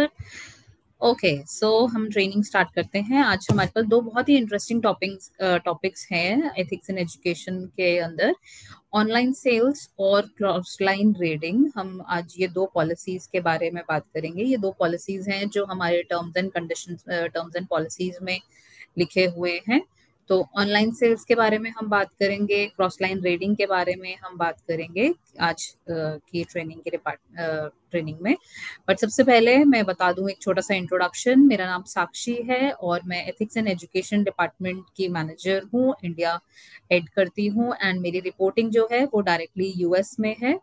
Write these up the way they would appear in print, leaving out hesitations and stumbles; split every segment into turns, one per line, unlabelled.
Sir. Okay, सो हम training start करते हैं। आज हमारे पास दो बहुत ही इंटरेस्टिंग टॉपिक्स हैं एथिक्स इन एजुकेशन के अंदर। ऑनलाइन सेल्स और क्रॉस लाइन रीडिंग। हम आज ये दो पॉलिसीज के बारे में बात करेंगे। ये दो पॉलिसीज हैं जो हमारे टर्म्स एंड पॉलिसीज में लिखे हुए हैं। तो ऑनलाइन सेल्स के बारे में हम बात करेंगे, क्रॉस लाइन रीडिंग के बारे में हम बात करेंगे आज की ट्रेनिंग में। बट सबसे पहले मैं बता दूं एक छोटा सा इंट्रोडक्शन। मेरा नाम साक्षी है और मैं एथिक्स एंड एजुकेशन डिपार्टमेंट की मैनेजर हूँ, इंडिया हेड करती हूँ। एंड मेरी रिपोर्टिंग जो है वो डायरेक्टली यूएस में है।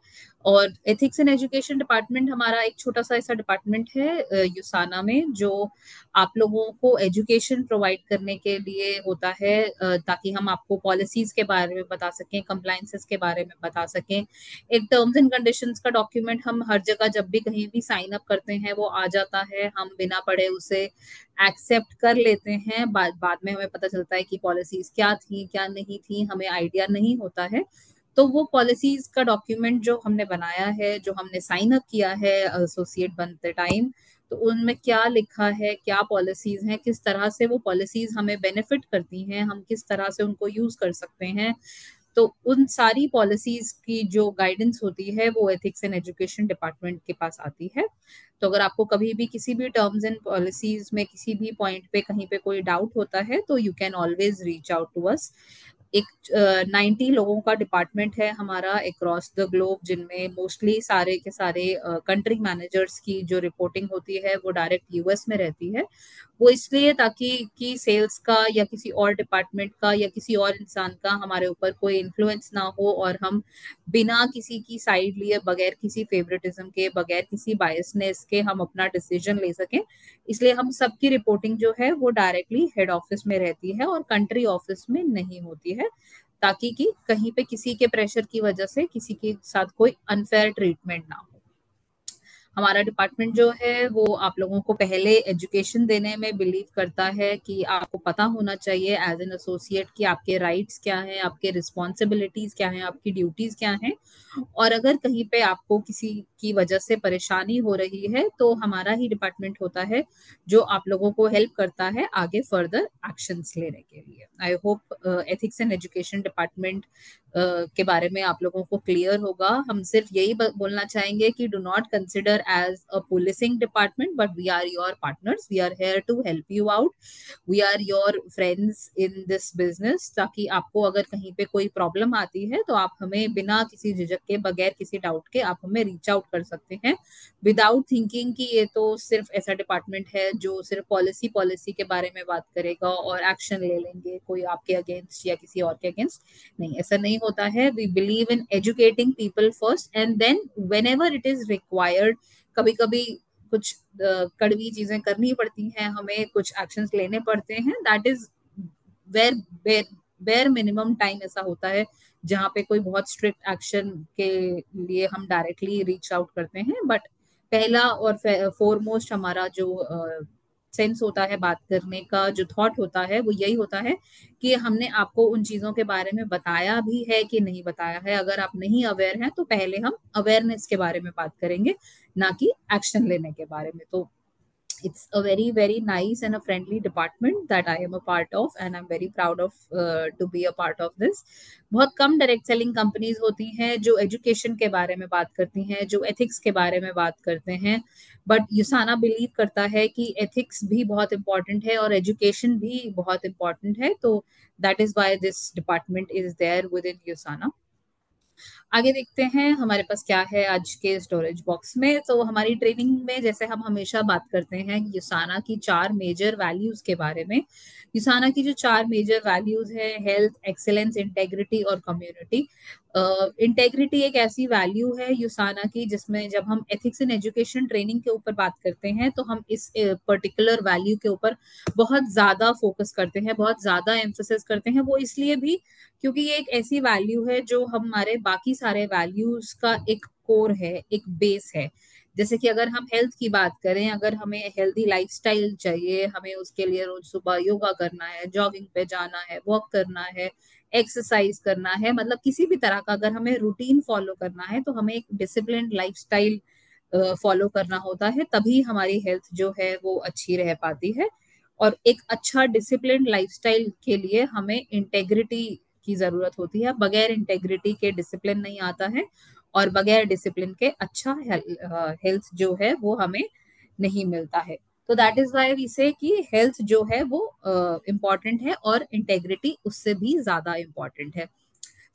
और एथिक्स एंड एजुकेशन डिपार्टमेंट हमारा एक छोटा सा ऐसा डिपार्टमेंट है यूसाना में, जो आप लोगों को एजुकेशन प्रोवाइड करने के लिए होता है, ताकि हम आपको पॉलिसीज के बारे में बता सकें, कंप्लायंसेस के बारे में बता सकें। एक टर्म्स एंड कंडीशंस का डॉक्यूमेंट हम हर जगह जब भी कहीं भी साइन अप करते हैं वो आ जाता है, हम बिना पढ़े उसे एक्सेप्ट कर लेते हैं। बाद में हमें पता चलता है कि पॉलिसीज क्या थी क्या नहीं थी, हमें आइडिया नहीं होता है। तो वो पॉलिसीज का डॉक्यूमेंट जो हमने बनाया है, जो हमने साइन अप किया है एसोसिएट बनते टाइम, तो उनमें क्या लिखा है, क्या पॉलिसीज हैं, किस तरह से वो पॉलिसीज हमें बेनिफिट करती हैं, हम किस तरह से उनको यूज कर सकते हैं, तो उन सारी पॉलिसीज की जो गाइडेंस होती है वो एथिक्स एंड एजुकेशन डिपार्टमेंट के पास आती है। तो अगर आपको कभी भी किसी भी टर्म्स एंड पॉलिसीज में किसी भी पॉइंट पे कहीं पे कोई डाउट होता है तो you can always reach out to us. एक 90 लोगों का डिपार्टमेंट है हमारा अक्रॉस द ग्लोब, जिनमें मोस्टली सारे के सारे कंट्री मैनेजर्स की जो रिपोर्टिंग होती है वो डायरेक्ट यूएस में रहती है। वो इसलिए ताकि कि सेल्स का या किसी और डिपार्टमेंट का या किसी और इंसान का हमारे ऊपर कोई इन्फ्लुएंस ना हो, और हम बिना किसी की साइड लिए, बगैर किसी फेवरेटिज्म के, बगैर किसी बायसनेस के हम अपना डिसीजन ले सकें। इसलिए हम सबकी रिपोर्टिंग जो है वो डायरेक्टली हेड ऑफिस में रहती है और कंट्री ऑफिस में नहीं होती है, ताकि कि कहीं पे किसी के प्रेशर की वजह से किसी के साथ कोई अनफेयर ट्रीटमेंट ना हो। हमारा डिपार्टमेंट जो है वो आप लोगों को पहले एजुकेशन देने में बिलीव करता है कि आपको पता होना चाहिए एज एन एसोसिएट कि आपके राइट्स क्या हैं, आपके रिस्पॉन्सिबिलिटीज क्या हैं, आपकी ड्यूटीज क्या हैं। और अगर कहीं पे आपको किसी की वजह से परेशानी हो रही है तो हमारा ही डिपार्टमेंट होता है जो आप लोगों को हेल्प करता है आगे फर्दर एक्शंस लेने के लिए। I hope ethics and education department के बारे में आप लोगों को क्लियर होगा। हम सिर्फ यही बोलना चाहेंगे कि do not consider as a policing department, but we are your partners, we are here to help you out, we are your friends in this business. ताकि आपको अगर कहीं पे कोई प्रॉब्लम आती है तो आप हमें बिना किसी झिझक के, बगैर किसी डाउट के आप हमें रीच आउट कर सकते हैं, विदाउट थिंकिंग कि ये तो सिर्फ ऐसा डिपार्टमेंट है जो सिर्फ पॉलिसी पॉलिसी के बारे में बात करेगा और एक्शन ले लेंगे कोई आपके अगेंस्ट या किसी और के अगेंस्ट। नहीं, ऐसा नहीं होता है। We believe in educating people first and then whenever it is required, कभी कभी कुछ कड़वी चीजें करनी पड़ती हैं, हमें कुछ एक्शंस लेने पड़ते हैं, that is very very minimum time ऐसा होता है जहाँ पे कोई बहुत स्ट्रिक्ट एक्शन के लिए हम डायरेक्टली रीच आउट करते हैं। बट पहला और फोरमोस्ट हमारा जो सेंस होता है बात करने का, जो थॉट होता है वो यही होता है कि हमने आपको उन चीजों के बारे में बताया भी है कि नहीं बताया है। अगर आप नहीं अवेयर हैं तो पहले हम अवेयरनेस के बारे में बात करेंगे, ना कि एक्शन लेने के बारे में। तो it's a very very nice and a friendly department that I am a part of, and I'm very proud of to be a part of this। बहुत कम डायरेक्ट सेलिंग कंपनीज होती हैं जो एजुकेशन के बारे में बात करती हैं, जो एथिक्स के बारे में बात करते हैं। बट यूसाना बिलीव करता है कि एथिक्स भी बहुत इंपॉर्टेंट है और एजुकेशन भी बहुत इंपॉर्टेंट है। तो that is why this department is there within USANA. आगे देखते हैं हमारे पास क्या है आज के स्टोरेज बॉक्स में। तो हमारी ट्रेनिंग में जैसे हम हमेशा बात करते हैं यूसाना की 4 मेजर वैल्यूज के बारे में। यूसाना की जो 4 मेजर वैल्यूज है, हेल्थ, एक्सेलेंस, इंटेग्रिटी और कम्युनिटी। इंटेग्रिटी एक ऐसी वैल्यू है यूसाना की जिसमें जब हम एथिक्स इन एजुकेशन ट्रेनिंग के ऊपर बात करते हैं तो हम इस पर्टिकुलर वैल्यू के ऊपर बहुत ज्यादा फोकस करते हैं, बहुत ज्यादा एम्फोसिस करते हैं। वो इसलिए भी क्योंकि ये एक ऐसी वैल्यू है जो हमारे बाकी सारे वैल्यूज का एक कोर है, एक बेस है। जैसे कि अगर हम हेल्थ की बात करें, अगर हमें हेल्दी लाइफस्टाइल चाहिए, हमें उसके लिए रोज सुबह योगा करना है, जॉगिंग पे जाना है, वॉक करना है, एक्सरसाइज करना है, मतलब किसी भी तरह का अगर हमें रूटीन फॉलो करना है तो हमें एक डिसिप्लिन्ड लाइफस्टाइल फॉलो करना होता है, तभी हमारी हेल्थ जो है वो अच्छी रह पाती है। और एक अच्छा डिसिप्लिन्ड लाइफस्टाइल के लिए हमें इंटेग्रिटी की जरूरत होती है। बगैर इंटेग्रिटी के डिसिप्लिन नहीं आता है, और बगैर डिसिप्लिन के अच्छा हेल्थ जो है वो हमें नहीं मिलता है। तो that is why we say कि हेल्थ जो है वो इम्पॉर्टेंट है, और इंटेग्रिटी उससे भी ज्यादा इम्पॉर्टेंट है।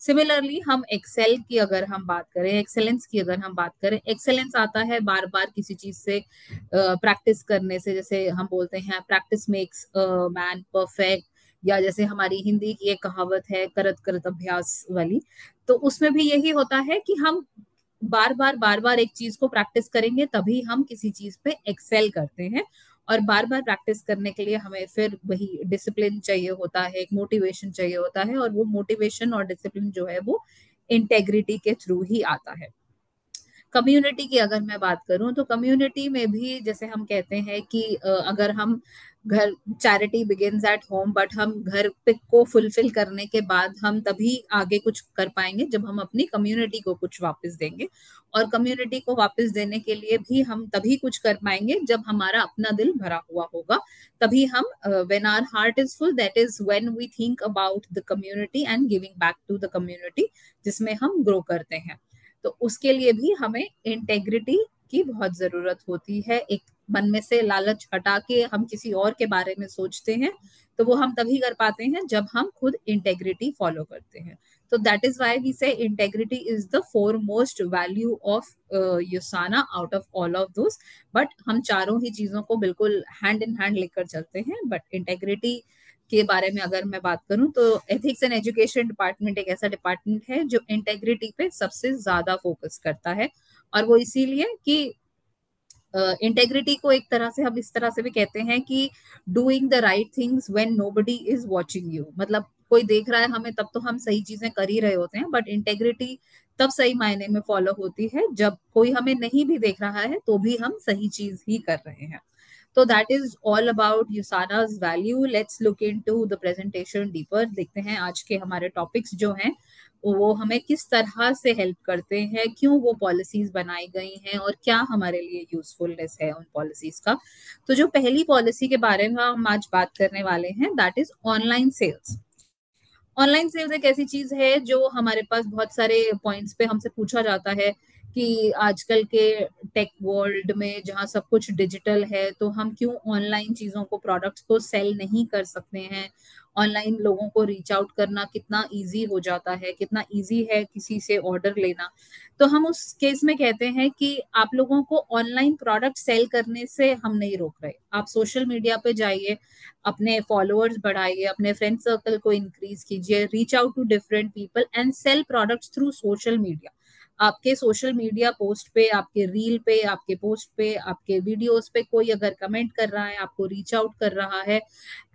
सिमिलरली हम एक्सेल की अगर हम बात करें, एक्सेलेंस की अगर हम बात करें, एक्सेलेंस आता है बार बार किसी चीज से प्रैक्टिस करने से। जैसे हम बोलते हैं प्रैक्टिस मेक्स मैन परफेक्ट, या जैसे हमारी हिंदी की एक कहावत है करत करत अभ्यास वाली। तो उसमें भी यही होता है कि हम बार बार एक चीज को प्रैक्टिस करेंगे तभी हम किसी चीज पे एक्सेल करते हैं। और बार बार प्रैक्टिस करने के लिए हमें फिर वही डिसिप्लिन चाहिए होता है, एक मोटिवेशन चाहिए होता है, और वो मोटिवेशन और डिसिप्लिन जो है वो इंटेग्रिटी के थ्रू ही आता है। कम्युनिटी की अगर मैं बात करूं, तो कम्युनिटी में भी जैसे हम कहते हैं कि अगर हम घर, charity begins at home, but हम घर पे को फुलफिल करने के बाद हम तभी आगे कुछ कर पाएंगे जब हम अपनी कम्युनिटी को कुछ वापस देंगे। और कम्युनिटी को वापस देने के लिए भी हम तभी कुछ कर पाएंगे जब हमारा अपना दिल भरा हुआ होगा। तभी हम, when our heart is full, that is when we think about the community and giving back to the community, जिसमें हम ग्रो करते हैं। तो उसके लिए भी हमें इंटेग्रिटी की बहुत जरूरत होती है। एक मन में से लालच हटा के हम किसी और के बारे में सोचते हैं, तो वो हम तभी कर पाते हैं जब हम खुद इंटेग्रिटी फॉलो करते हैं। तो that is why we say integrity is the foremost value of USANA out of all of those. But हम चारों ही चीजों को बिल्कुल हैंड इन हैंड लेकर चलते हैं। बट इंटेग्रिटी के बारे में अगर मैं बात करूं, तो एथिक्स एंड एजुकेशन डिपार्टमेंट एक ऐसा डिपार्टमेंट है जो इंटेग्रिटी पे सबसे ज्यादा फोकस करता है। और वो इसीलिए कि इंटेग्रिटी को एक तरह से हम इस तरह से भी कहते हैं कि doing the right things when nobody is watching you. मतलब कोई देख रहा है हमें तब तो हम सही चीजें कर ही रहे होते हैं, बट इंटेग्रिटी तब सही मायने में फॉलो होती है जब कोई हमें नहीं भी देख रहा है तो भी हम सही चीज ही कर रहे हैं। तो that is all about USANA's value. Let's look into the presentation deeper. देखते हैं आज के हमारे टॉपिक्स जो हैं वो हमें किस तरह से हेल्प करते हैं, क्यों वो पॉलिसीज बनाई गई हैं, और क्या हमारे लिए यूजफुलनेस है उन पॉलिसीज का। तो जो पहली पॉलिसी के बारे में हम आज बात करने वाले हैं, that is online sales. Online sales एक ऐसी चीज है जो हमारे पास बहुत सारे पॉइंट्स पे हमसे पूछा जाता है कि आजकल के टेक वर्ल्ड में जहाँ सब कुछ डिजिटल है, तो हम क्यों ऑनलाइन चीजों को, प्रोडक्ट्स को सेल नहीं कर सकते हैं। ऑनलाइन लोगों को रीच आउट करना कितना इजी हो जाता है, कितना इजी है किसी से ऑर्डर लेना। तो हम उस केस में कहते हैं कि आप लोगों को ऑनलाइन प्रोडक्ट सेल करने से हम नहीं रोक रहे। आप सोशल मीडिया पे जाइए, अपने फॉलोअर्स बढ़ाइए, अपने फ्रेंड सर्कल को इंक्रीज कीजिए, reach out to different people and sell products through social media. आपके सोशल मीडिया पोस्ट पे, आपके रील पे, आपके पोस्ट पे, आपके वीडियोस पे कोई अगर कमेंट कर रहा है, आपको रीच आउट कर रहा है,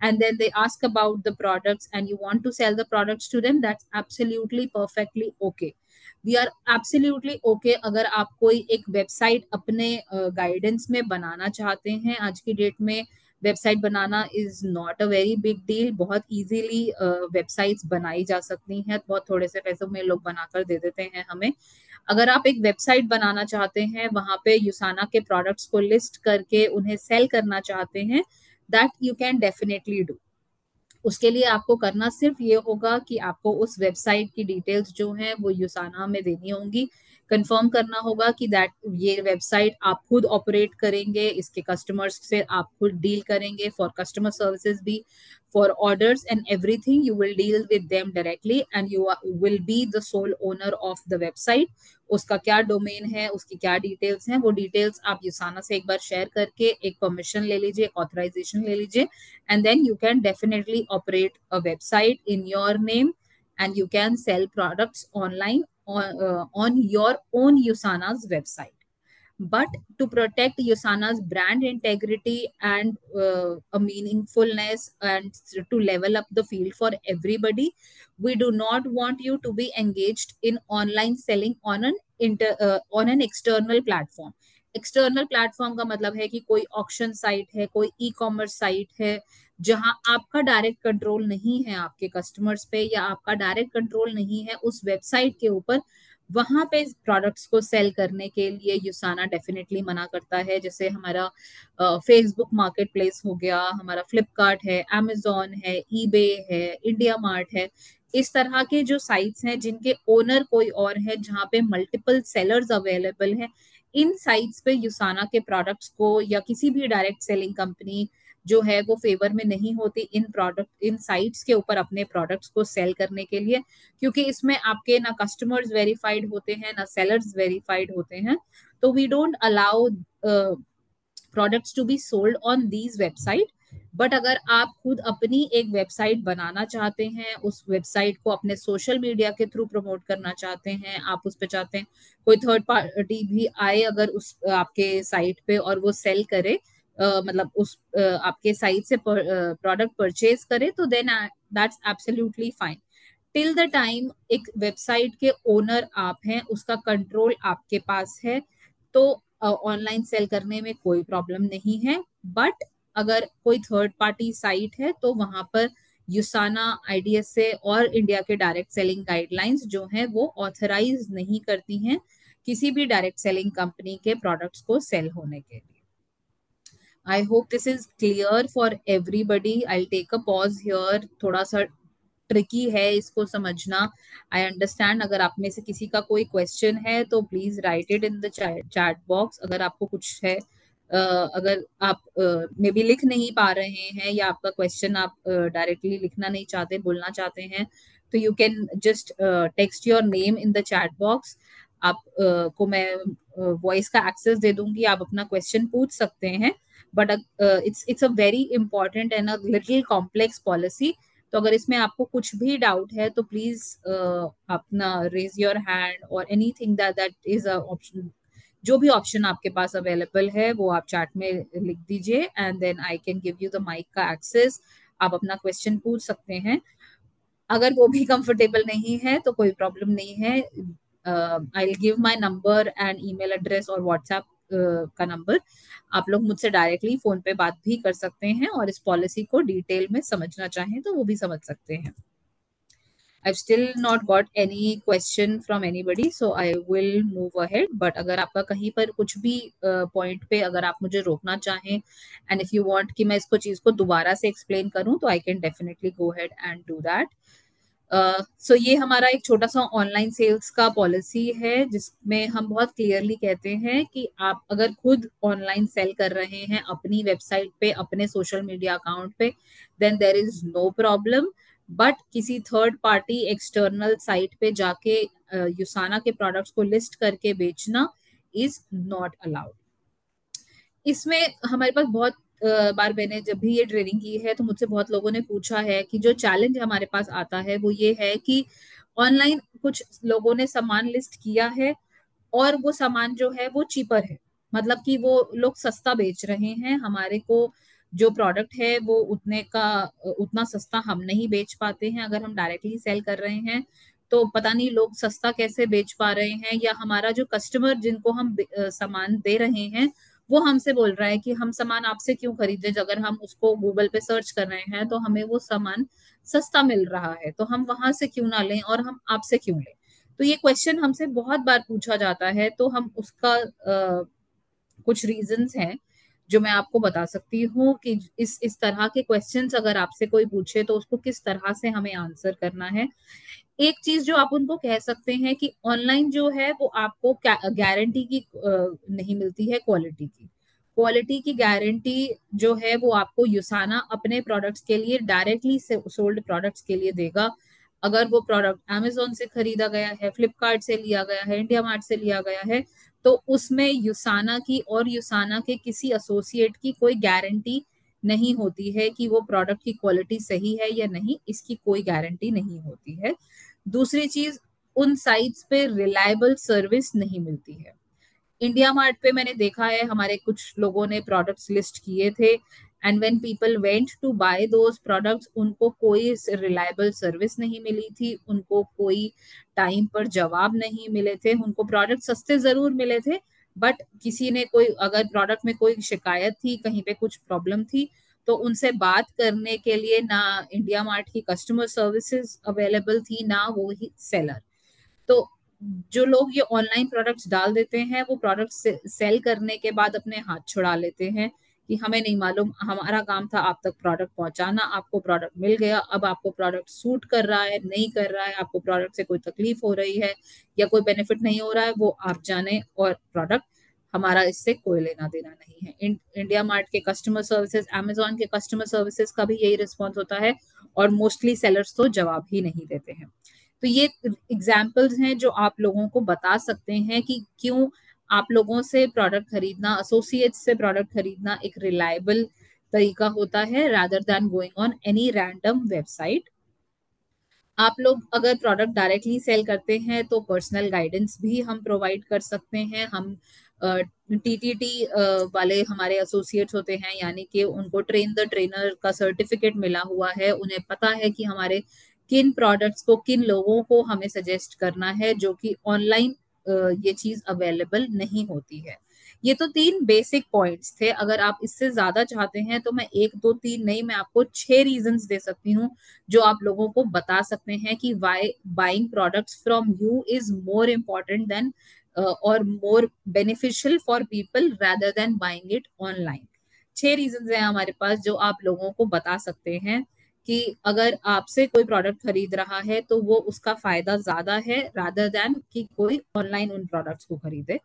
and then they ask about the products and you want to sell the products to them, that's absolutely perfectly okay. We are absolutely okay अगर आप कोई एक वेबसाइट अपने गाइडेंस में बनाना चाहते हैं। आज की डेट में website banana is not a very big deal. बहुत इजीली वेबसाइट्स बनाई जा सकती हैं, बहुत थोड़े से पैसों में लोग बनाकर दे देते हैं हमें। अगर आप एक वेबसाइट बनाना चाहते हैं, वहां पे यूसाना के प्रोडक्ट्स को लिस्ट करके उन्हें सेल करना चाहते हैं, that you can definitely do. उसके लिए आपको करना सिर्फ ये होगा कि आपको उस वेबसाइट की डिटेल्स जो हैं वो यूसाना में देनी होंगी। कंफर्म करना होगा कि दैट ये वेबसाइट आप खुद ऑपरेट करेंगे, इसके कस्टमर्स से आप खुद डील करेंगे, फॉर कस्टमर सर्विसेज भी, for orders and everything you will deal with them directly, and you will be the sole owner of the website. उसका क्या डोमेन है, उसकी क्या डिटेल्स हैं, वो डिटेल्स आप यूसाना से एक बार शेयर करके एक परमिशन ले लीजिए, एक ऑथराइजेशन ले लीजिए, and then you can definitely operate a website in your name, and you can sell products online on your own Usana's website. But to protect Usana's brand integrity and a meaningfulness, and to level up the field for everybody, we do not want you to be engaged in online selling on on an external platform. External platform का मतलब है कि कोई auction site है, कोई e commerce site है, जहां आपका डायरेक्ट कंट्रोल नहीं है आपके कस्टमर्स पे, या आपका डायरेक्ट कंट्रोल नहीं है उस वेबसाइट के ऊपर, वहां पे प्रोडक्ट्स को सेल करने के लिए यूसाना डेफिनेटली मना करता है। जैसे हमारा फेसबुक मार्केट प्लेस हो गया, हमारा फ्लिपकार्ट है, amazon है, ईबे है, इंडिया मार्ट है, इस तरह के जो साइट्स हैं जिनके ओनर कोई और है, जहाँ पे मल्टीपल सेलर्स अवेलेबल हैं, इन साइट्स पे यूसाना के प्रोडक्ट्स को या किसी भी डायरेक्ट सेलिंग कंपनी जो है वो फेवर में नहीं होती इन साइट्स के ऊपर अपने प्रोडक्ट्स को सेल करने के लिए, क्योंकि इसमें आपके ना कस्टमर्स वेरीफाइड होते हैं ना सेलर्स वेरीफाइड होते हैं। तो we don't allow products to be sold on these website. But अगर आप खुद अपनी एक वेबसाइट बनाना चाहते हैं, उस वेबसाइट को अपने सोशल मीडिया के थ्रू प्रमोट करना चाहते हैं, आप उस पे चाहते हैं कोई थर्ड पार्टी भी आए अगर उस आपके साइट पे और वो सेल करे, मतलब उस आपके साइट से प्रोडक्ट परचेज करे, तो then that's absolutely fine. Till the time एक वेबसाइट के ओनर आप हैं, उसका कंट्रोल आपके पास है, तो ऑनलाइन सेल करने में कोई प्रॉब्लम नहीं है। बट अगर कोई थर्ड पार्टी साइट है तो वहां पर यूसाना, आईडीएसए और इंडिया के डायरेक्ट सेलिंग गाइडलाइंस जो हैं वो ऑथराइज नहीं करती हैं किसी भी डायरेक्ट सेलिंग कंपनी के प्रोडक्ट्स को सेल होने के लिए। I hope this is clear for everybody. I take a pause here, थोड़ा सा ट्रिकी है इसको समझना, आई अंडरस्टैंड। अगर आप में से किसी का कोई क्वेश्चन है तो please right it in the chat box. अगर आपको कुछ है, अगर आप मे बी लिख नहीं पा रहे हैं या आपका क्वेश्चन आप डायरेक्टली लिखना नहीं चाहते, बोलना चाहते हैं, तो you can just text your name in the chat box. आप को मैं वॉइस का एक्सेस दे दूंगी, आप अपना क्वेश्चन पूछ सकते हैं। But it's a very important and a little complex policy. तो अगर इसमें आपको कुछ भी डाउट है तो प्लीज अपना रेज योर हैंड और anything that is a option. जो भी ऑप्शन आपके पास अवेलेबल है वो आप चैट में लिख दीजिए and then I can give you the mic का एक्सेस। आप अपना क्वेश्चन पूछ सकते हैं। अगर वो भी कंफर्टेबल नहीं है तो कोई प्रॉब्लम नहीं है। I will give my number and email address और व्हाट्सएप का नंबर। आप लोग मुझसे डायरेक्टली फोन पे बात भी कर सकते हैं और इस पॉलिसी को डिटेल में समझना चाहें तो वो भी समझ सकते हैं। I've still not got any question from anybody, so I will move ahead. But अगर आपका कहीं पर कुछ भी पॉइंट पे अगर आप मुझे रोकना चाहें एंड इफ यू वांट कि मैं इसको चीज को दोबारा से एक्सप्लेन करूं तो I can definitely go ahead and do that. So ये हमारा एक छोटा सा ऑनलाइन सेल्स का पॉलिसी है जिसमें हम बहुत क्लियरली कहते हैं कि आप अगर खुद ऑनलाइन सेल कर रहे हैं अपनी वेबसाइट पे, अपने सोशल मीडिया अकाउंट पे, then there is no problem. But किसी थर्ड पार्टी एक्सटर्नल साइट पे जाके यूसाना के प्रोडक्ट्स को लिस्ट करके बेचना इज नॉट अलाउड। इसमें हमारे पास बहुत बार मैंने जब भी ये ट्रेनिंग की है तो मुझसे बहुत लोगों ने पूछा है कि जो चैलेंज हमारे पास आता है वो ये है कि ऑनलाइन कुछ लोगों ने सामान लिस्ट किया है और वो सामान जो है वो चीपर है, मतलब कि वो लोग सस्ता बेच रहे हैं। हमारे को जो प्रोडक्ट है वो उतने का उतना सस्ता हम नहीं बेच पाते हैं अगर हम डायरेक्टली सेल कर रहे हैं। तो पता नहीं लोग सस्ता कैसे बेच पा रहे हैं, या हमारा जो कस्टमर जिनको हम सामान दे रहे हैं वो हमसे बोल रहा है कि हम सामान आपसे क्यों खरीदे, अगर हम उसको गूगल पे सर्च कर रहे हैं तो हमें वो सामान सस्ता मिल रहा है, तो हम वहां से क्यों ना लें और हम आपसे क्यों लें। तो ये क्वेश्चन हमसे बहुत बार पूछा जाता है, तो हम उसका कुछ रीजंस हैं जो मैं आपको बता सकती हूँ कि इस तरह के क्वेश्चंस अगर आपसे कोई पूछे तो उसको किस तरह से हमें आंसर करना है। एक चीज जो आप उनको कह सकते हैं कि ऑनलाइन जो है वो आपको गारंटी की नहीं मिलती है, क्वालिटी की। क्वालिटी की गारंटी जो है वो आपको यूसाना अपने प्रोडक्ट्स के लिए डायरेक्टली सोल्ड प्रोडक्ट्स के लिए देगा। अगर वो प्रोडक्ट अमेजोन से खरीदा गया है, फ्लिपकार्ट से लिया गया है, इंडिया मार्ट से लिया गया है, तो उसमें यूसाना की और यूसाना के किसी एसोसिएट की कोई गारंटी नहीं होती है कि वो प्रोडक्ट की क्वालिटी सही है या नहीं, इसकी कोई गारंटी नहीं होती है। दूसरी चीज, उन साइट्स पे रिलायबल सर्विस नहीं मिलती है। इंडिया मार्ट पे मैंने देखा है हमारे कुछ लोगों ने प्रोडक्ट्स लिस्ट किए थे and when people went to buy those products उनको कोई रिलायबल सर्विस नहीं मिली थी, उनको कोई टाइम पर जवाब नहीं मिले थे। उनको प्रोडक्ट सस्ते जरूर मिले थे बट किसी ने कोई अगर प्रोडक्ट में कोई शिकायत थी, कहीं पे कुछ प्रॉब्लम थी, तो उनसे बात करने के लिए ना इंडिया मार्ट की कस्टमर सर्विसेज अवेलेबल थी ना वो ही सेलर। तो जो लोग ये ऑनलाइन प्रोडक्ट्स डाल देते हैं वो प्रोडक्ट्स सेल करने के बाद अपने हाथ छुड़ा लेते हैं कि हमें नहीं मालूम, हमारा काम था आप तक प्रोडक्ट पहुंचाना, आपको प्रोडक्ट मिल गया, अब आपको प्रोडक्ट सूट कर रहा है नहीं कर रहा है, आपको प्रोडक्ट से कोई तकलीफ हो रही है या कोई बेनिफिट नहीं हो रहा है, वो आप जाने, और प्रोडक्ट हमारा इससे कोई लेना देना नहीं है। इंडिया मार्ट के कस्टमर सर्विसेज, अमेजोन के कस्टमर सर्विसेज का भी यही रिस्पॉन्स होता है, और मोस्टली सेलर्स तो जवाब ही नहीं देते हैं। तो ये एग्जाम्पल्स हैं जो आप लोगों को बता सकते हैं कि क्यों आप लोगों से प्रोडक्ट खरीदना, एसोसिएट से प्रोडक्ट खरीदना एक रिलायबल तरीका होता है, rather than going on any random website. आप लोग अगर प्रोडक्ट डायरेक्टली सेल करते हैं तो पर्सनल गाइडेंस भी हम प्रोवाइड कर सकते हैं। हम टीटीटी वाले हमारे एसोसिएट्स होते हैं, यानी कि उनको ट्रेन द ट्रेनर का सर्टिफिकेट मिला हुआ है, उन्हें पता है कि हमारे किन प्रोडक्ट्स को किन लोगों को हमें सजेस्ट करना है, जो कि ऑनलाइन ये चीज अवेलेबल नहीं होती है। ये तो 3 बेसिक पॉइंट्स थे। अगर आप इससे ज्यादा चाहते हैं तो मैं 1 2 3 नहीं, मैं आपको 6 रीजंस दे सकती हूँ जो आप लोगों को बता सकते हैं कि why buying products from you is more important than और more beneficial for people rather than buying it online. 6 reasons हैं हमारे पास जो आप लोगों को बता सकते हैं कि अगर आपसे कोई प्रोडक्ट खरीद रहा है तो वो उसका फायदा ज्यादा है रादर देन कि कोई ऑनलाइन उन प्रोडक्ट्स को खरीदे।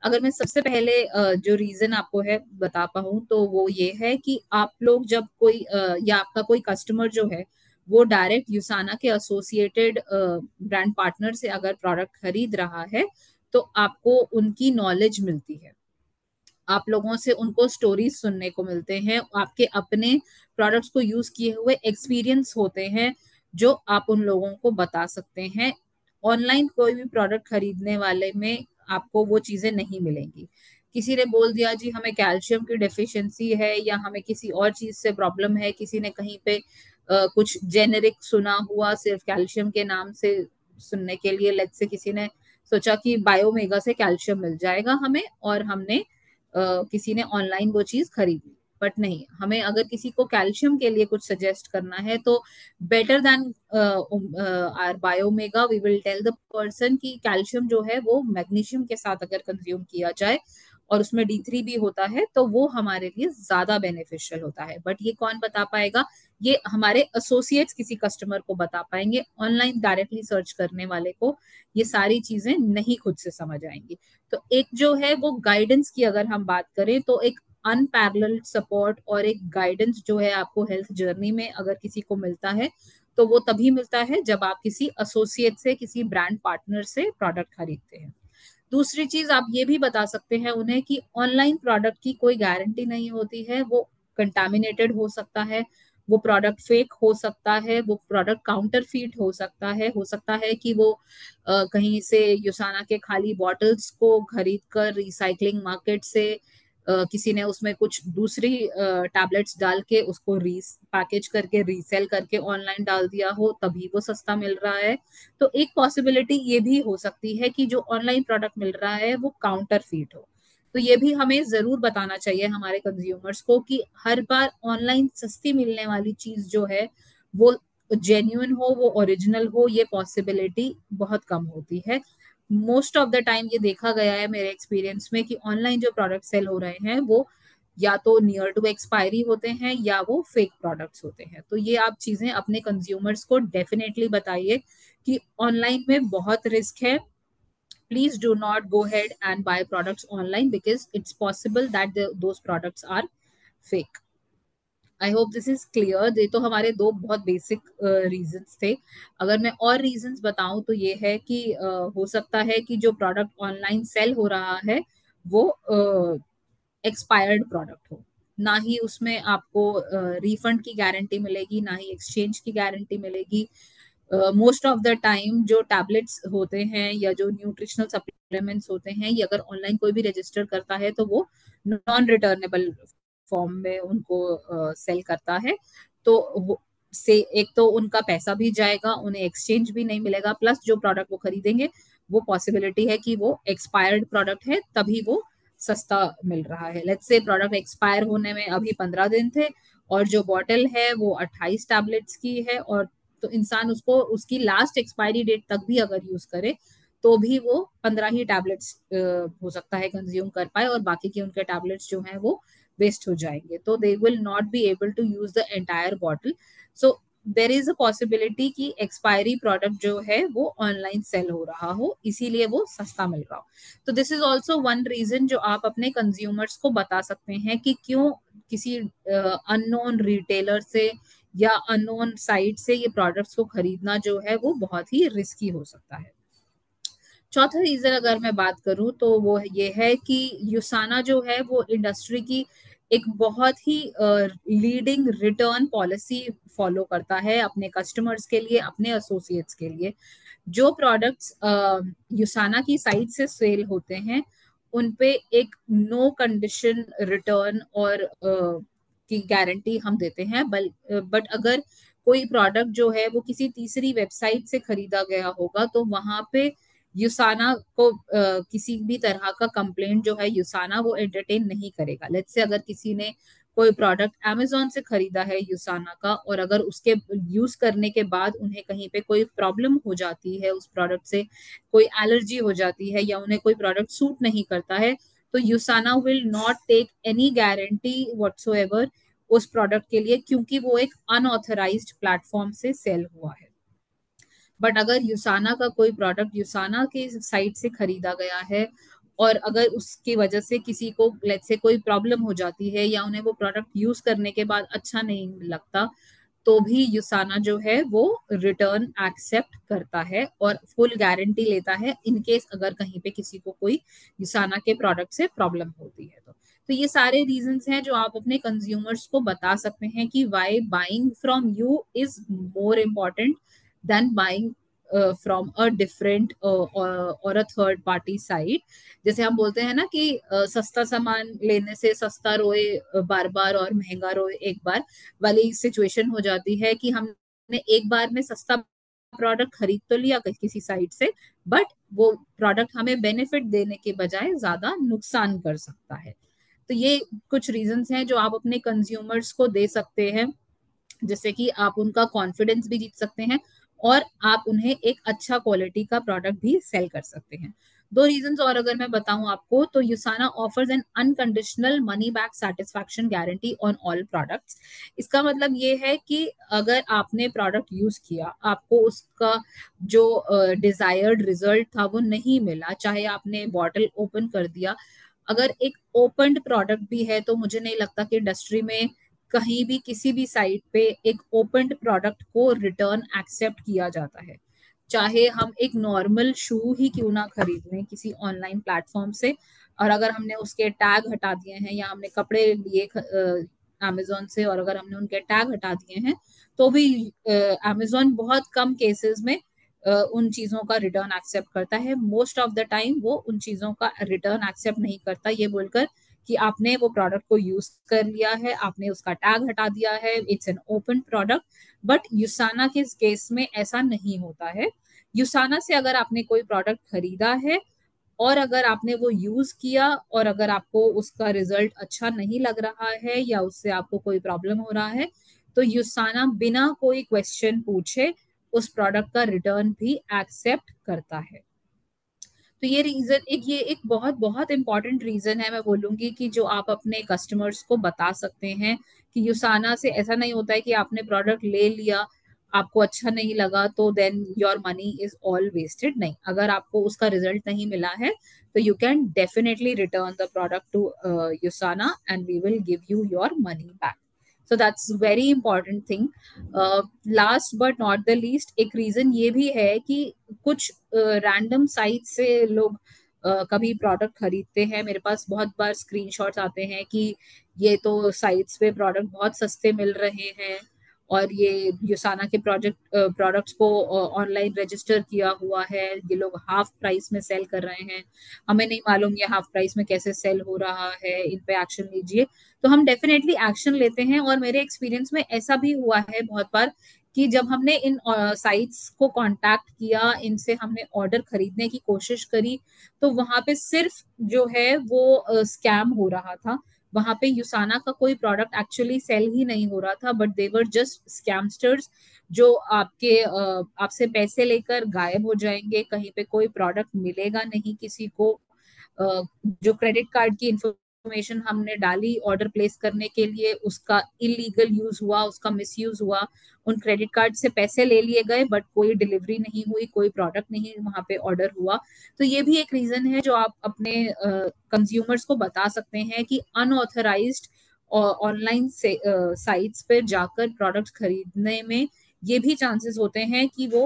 अगर मैं सबसे पहले जो रीजन आपको है बता पाऊँ तो वो ये है कि आप लोग जब कोई या आपका कोई कस्टमर जो है वो डायरेक्ट यूसाना के एसोसिएटेड ब्रांड पार्टनर से अगर प्रोडक्ट खरीद रहा है तो आपको उनकी नॉलेज मिलती है, आप लोगों से उनको स्टोरीज सुनने को मिलते हैं, आपके अपने प्रोडक्ट्स को यूज किए हुए एक्सपीरियंस होते हैं जो आप उन लोगों को बता सकते हैं। ऑनलाइन कोई भी प्रोडक्ट खरीदने वाले में आपको वो चीजें नहीं मिलेंगी। किसी ने बोल दिया जी हमें कैल्शियम की डेफिशिएंसी है या हमें किसी और चीज से प्रॉब्लम है, किसी ने कहीं पे कुछ जेनेरिक सुना हुआ सिर्फ कैल्शियम के नाम से सुनने के लिए, लेट्स से किसी ने सोचा कि बायोमेगा से कैल्शियम मिल जाएगा हमें, और हमने किसी ने ऑनलाइन वो चीज खरीदी। बट नहीं, हमें अगर किसी को कैल्शियम के लिए कुछ सजेस्ट करना है तो better than our Biomega we will tell the person कि कैल्शियम जो है वो मैग्नीशियम के साथ अगर कंज्यूम किया जाए और उसमें D3 भी होता है तो वो हमारे लिए ज्यादा बेनिफिशियल होता है। बट ये कौन बता पाएगा? ये हमारे एसोसिएट्स किसी कस्टमर को बता पाएंगे, ऑनलाइन डायरेक्टली सर्च करने वाले को ये सारी चीजें नहीं खुद से समझ आएंगी। तो एक जो है वो गाइडेंस की अगर हम बात करें तो एक अनपैरेलल्ड सपोर्ट और एक गाइडेंस जो है आपको हेल्थ जर्नी में अगर किसी को मिलता है तो वो तभी मिलता है जब आप किसी एसोसिएट से, किसी ब्रांड पार्टनर से प्रोडक्ट खरीदते हैं। दूसरी चीज आप ये भी बता सकते हैं उन्हें कि ऑनलाइन प्रोडक्ट की कोई गारंटी नहीं होती है, वो कंटामिनेटेड हो सकता है, वो प्रोडक्ट फेक हो सकता है, वो प्रोडक्ट काउंटरफीट हो सकता है कि वो कहीं से यूसाना के खाली बॉटल्स को खरीद कर रिसाइकलिंग मार्केट से किसी ने उसमें कुछ दूसरी टैबलेट्स डाल के उसको री पैकेज करके रीसेल करके ऑनलाइन डाल दिया हो तभी वो सस्ता मिल रहा है। तो एक पॉसिबिलिटी ये भी हो सकती है कि जो ऑनलाइन प्रोडक्ट मिल रहा है वो काउंटर फीट हो। तो ये भी हमें जरूर बताना चाहिए हमारे कंज्यूमर्स को कि हर बार ऑनलाइन सस्ती मिलने वाली चीज जो है वो जेन्युइन हो, वो ओरिजिनल हो, ये पॉसिबिलिटी बहुत कम होती है। मोस्ट ऑफ द टाइम ये देखा गया है मेरे एक्सपीरियंस में कि ऑनलाइन जो प्रोडक्ट सेल हो रहे हैं वो या तो नियर टू एक्सपायरी होते हैं या वो फेक प्रोडक्ट्स होते हैं। तो ये आप चीजें अपने कंज्यूमर्स को डेफिनेटली बताइए कि ऑनलाइन में बहुत रिस्क है। Please do not go ahead and buy products online because it's possible that those products are fake. I hope this is clear. ये तो हमारे दो बहुत बेसिक रीजंस थे। अगर मैं और रीजंस बताऊं तो ये है कि हो सकता है कि जो प्रोडक्ट ऑनलाइन सेल हो रहा है वो एक्सपायर्ड प्रोडक्ट हो, ना ही उसमें आपको रिफंड की गारंटी मिलेगी, ना ही एक्सचेंज की गारंटी मिलेगी। मोस्ट ऑफ द टाइम जो टैबलेट्स होते हैं या जो न्यूट्रिशनल सप्लीमेंट्स होते हैं, ये अगर ऑनलाइन कोई भी रजिस्टर करता है तो वो नॉन रिटर्नेबल फॉर्म में उनको सेल करता है। तो से एक तो उनका पैसा भी जाएगा, उन्हें एक्सचेंज भी नहीं मिलेगा, प्लस जो प्रोडक्ट वो खरीदेंगे वो पॉसिबिलिटी है कि वो एक्सपायर्ड प्रोडक्ट है तभी वो सस्ता मिल रहा है। लेट्स से प्रोडक्ट एक्सपायर होने में अभी 15 दिन थे और जो बॉटल है वो 28 टैबलेट्स की है, और तो इंसान उसको उसकी लास्ट एक्सपायरी डेट तक भी अगर यूज करे तो भी वो 15 ही टैबलेट्स हो सकता है कंज्यूम कर पाए, और बाकी के उनके टैबलेट्स जो हैं वो वेस्ट हो जाएंगे, तो they will not be able to use the entire bottle. So there is a possibility कि एक्सपायरी प्रोडक्ट जो है वो ऑनलाइन सेल हो रहा हो, इसीलिए वो सस्ता मिल रहा हो। तो this is also one reason जो आप अपने कंज्यूमर्स को बता सकते हैं कि क्यों किसी अननोन रिटेलर से या अननोन साइट से ये प्रोडक्ट्स को खरीदना जो है वो बहुत ही रिस्की हो सकता है। चौथा रीजन अगर मैं बात करूं तो वो ये है कि यूसाना जो है वो इंडस्ट्री की एक बहुत ही लीडिंग रिटर्न पॉलिसी फॉलो करता है अपने कस्टमर्स के लिए, अपने एसोसिएट्स के लिए। जो प्रोडक्ट्स यूसाना की साइट से सेल होते हैं उन पे एक नो कंडीशन रिटर्न और की गारंटी हम देते हैं। बट अगर कोई प्रोडक्ट जो है वो किसी तीसरी वेबसाइट से खरीदा गया होगा तो वहां पे यूसाना को किसी भी तरह का कंप्लेंट जो है यूसाना वो एंटरटेन नहीं करेगा। लेट्स से अगर किसी ने कोई प्रोडक्ट अमेजोन से खरीदा है यूसाना का, और अगर उसके यूज करने के बाद उन्हें कहीं पे कोई प्रॉब्लम हो जाती है, उस प्रोडक्ट से कोई एलर्जी हो जाती है या उन्हें कोई प्रोडक्ट सूट नहीं करता है, तो USANA will not take any guarantee whatsoever उस प्रोडक्ट के लिए, क्योंकि वो एक अनऑथराइज्ड प्लेटफॉर्म से सेल हुआ है। बट अगर यूसाना का कोई प्रोडक्ट यूसाना के साइट से खरीदा गया है और अगर उसकी वजह से किसी को लेट्स से कोई प्रॉब्लम हो जाती है या उन्हें वो प्रोडक्ट यूज करने के बाद अच्छा नहीं लगता, तो भी यूसाना जो है वो रिटर्न एक्सेप्ट करता है और फुल गारंटी लेता है इन केस अगर कहीं पे किसी को कोई यूसाना के प्रोडक्ट से प्रॉब्लम होती है। तो ये सारे रीजंस हैं जो आप अपने कंज्यूमर्स को बता सकते हैं कि why buying from you is more important than buying from a different और अ थर्ड पार्टी साइट। जैसे हम बोलते हैं ना कि सस्ता सामान लेने से सस्ता रोए बार बार और महंगा रोए एक बार वाली सिचुएशन हो जाती है कि हमने एक बार में सस्ता प्रोडक्ट खरीद तो लिया किसी साइट से, बट वो प्रोडक्ट हमें बेनिफिट देने के बजाय ज्यादा नुकसान कर सकता है। तो ये कुछ रीजंस हैं जो आप अपने कंज्यूमर्स को दे सकते हैं, जिससे कि आप उनका कॉन्फिडेंस भी जीत सकते हैं और आप उन्हें एक अच्छा क्वालिटी का प्रोडक्ट भी सेल कर सकते हैं। दो रीजंस और अगर मैं बताऊं आपको, तो USANA offers an unconditional money back satisfaction guarantee on all products. इसका मतलब ये है कि अगर आपने प्रोडक्ट यूज किया, आपको उसका जो डिजायर्ड रिजल्ट था वो नहीं मिला, चाहे आपने बॉटल ओपन कर दिया, अगर एक ओपन्ड प्रोडक्ट भी है, तो मुझे नहीं लगता कि इंडस्ट्री में कहीं भी किसी भी साइट पे एक ओपन्ड प्रोडक्ट को रिटर्न एक्सेप्ट किया जाता है। चाहे हम एक नॉर्मल शू ही क्यों ना खरीद लें किसी ऑनलाइन प्लेटफॉर्म से, और अगर हमने उसके टैग हटा दिए हैं या हमने कपड़े लिए अमेजोन से और अगर हमने उनके टैग हटा दिए हैं, तो भी अमेजोन बहुत कम केसेस में उन चीजों का रिटर्न एक्सेप्ट करता है। मोस्ट ऑफ द टाइम वो उन चीजों का रिटर्न एक्सेप्ट नहीं करता, ये बोलकर कि आपने वो प्रोडक्ट को यूज कर लिया है, आपने उसका टैग हटा दिया है, it's an open product. But USANA के केस में ऐसा नहीं होता है। यूसाना से अगर आपने कोई प्रोडक्ट खरीदा है और अगर आपने वो यूज किया और अगर आपको उसका रिजल्ट अच्छा नहीं लग रहा है या उससे आपको कोई प्रॉब्लम हो रहा है, तो यूसाना बिना कोई क्वेश्चन पूछे उस प्रोडक्ट का रिटर्न भी एक्सेप्ट करता है। तो ये रीजन ये एक बहुत बहुत इंपॉर्टेंट रीजन है, मैं बोलूंगी कि जो आप अपने कस्टमर्स को बता सकते हैं कि यूसाना से ऐसा नहीं होता है कि आपने प्रोडक्ट ले लिया, आपको अच्छा नहीं लगा तो then your money is all wasted. नहीं, अगर आपको उसका रिजल्ट नहीं मिला है तो you can definitely return the product to Usana and we will give you your money back. So that's very important thing. Last but not the least, एक reason ये भी है कि कुछ रैंडम साइट से लोग कभी प्रोडक्ट खरीदते हैं। मेरे पास बहुत बार स्क्रीनशॉट्स आते हैं कि ये तो साइट्स पे प्रोडक्ट बहुत सस्ते मिल रहे हैं और ये यूसाना के प्रोडक्ट्स को ऑनलाइन रजिस्टर किया हुआ है, ये लोग हाफ प्राइस में सेल कर रहे हैं, हमें नहीं मालूम ये हाफ प्राइस में कैसे सेल हो रहा है, इन पे एक्शन लीजिए। तो हम डेफिनेटली एक्शन लेते हैं और मेरे एक्सपीरियंस में ऐसा भी हुआ है बहुत बार कि जब हमने इन साइट्स को कांटेक्ट किया, इनसे हमने ऑर्डर खरीदने की कोशिश करी, तो वहां पे सिर्फ जो है वो स्कैम हो रहा था। वहां पे यूसाना का कोई प्रोडक्ट एक्चुअली सेल ही नहीं हो रहा था, but they were just scamsters जो आपसे पैसे लेकर गायब हो जाएंगे, कहीं पे कोई प्रोडक्ट मिलेगा नहीं किसी को। जो क्रेडिट कार्ड की इंफॉर्मेशन हमने डाली ऑर्डर प्लेस करने के लिए, उसका इलीगल यूज हुआ, उसका मिसयूज हुआ, उन क्रेडिट कार्ड से पैसे ले लिए गए, बट कोई डिलीवरी नहीं हुई, कोई प्रोडक्ट नहीं वहां पे ऑर्डर हुआ। तो ये भी एक रीजन है जो आप अपने कंज्यूमर्स को बता सकते हैं कि अनऑथराइज्ड ऑनलाइन से साइट्स पर जाकर प्रोडक्ट खरीदने में ये भी चांसेस होते हैं कि वो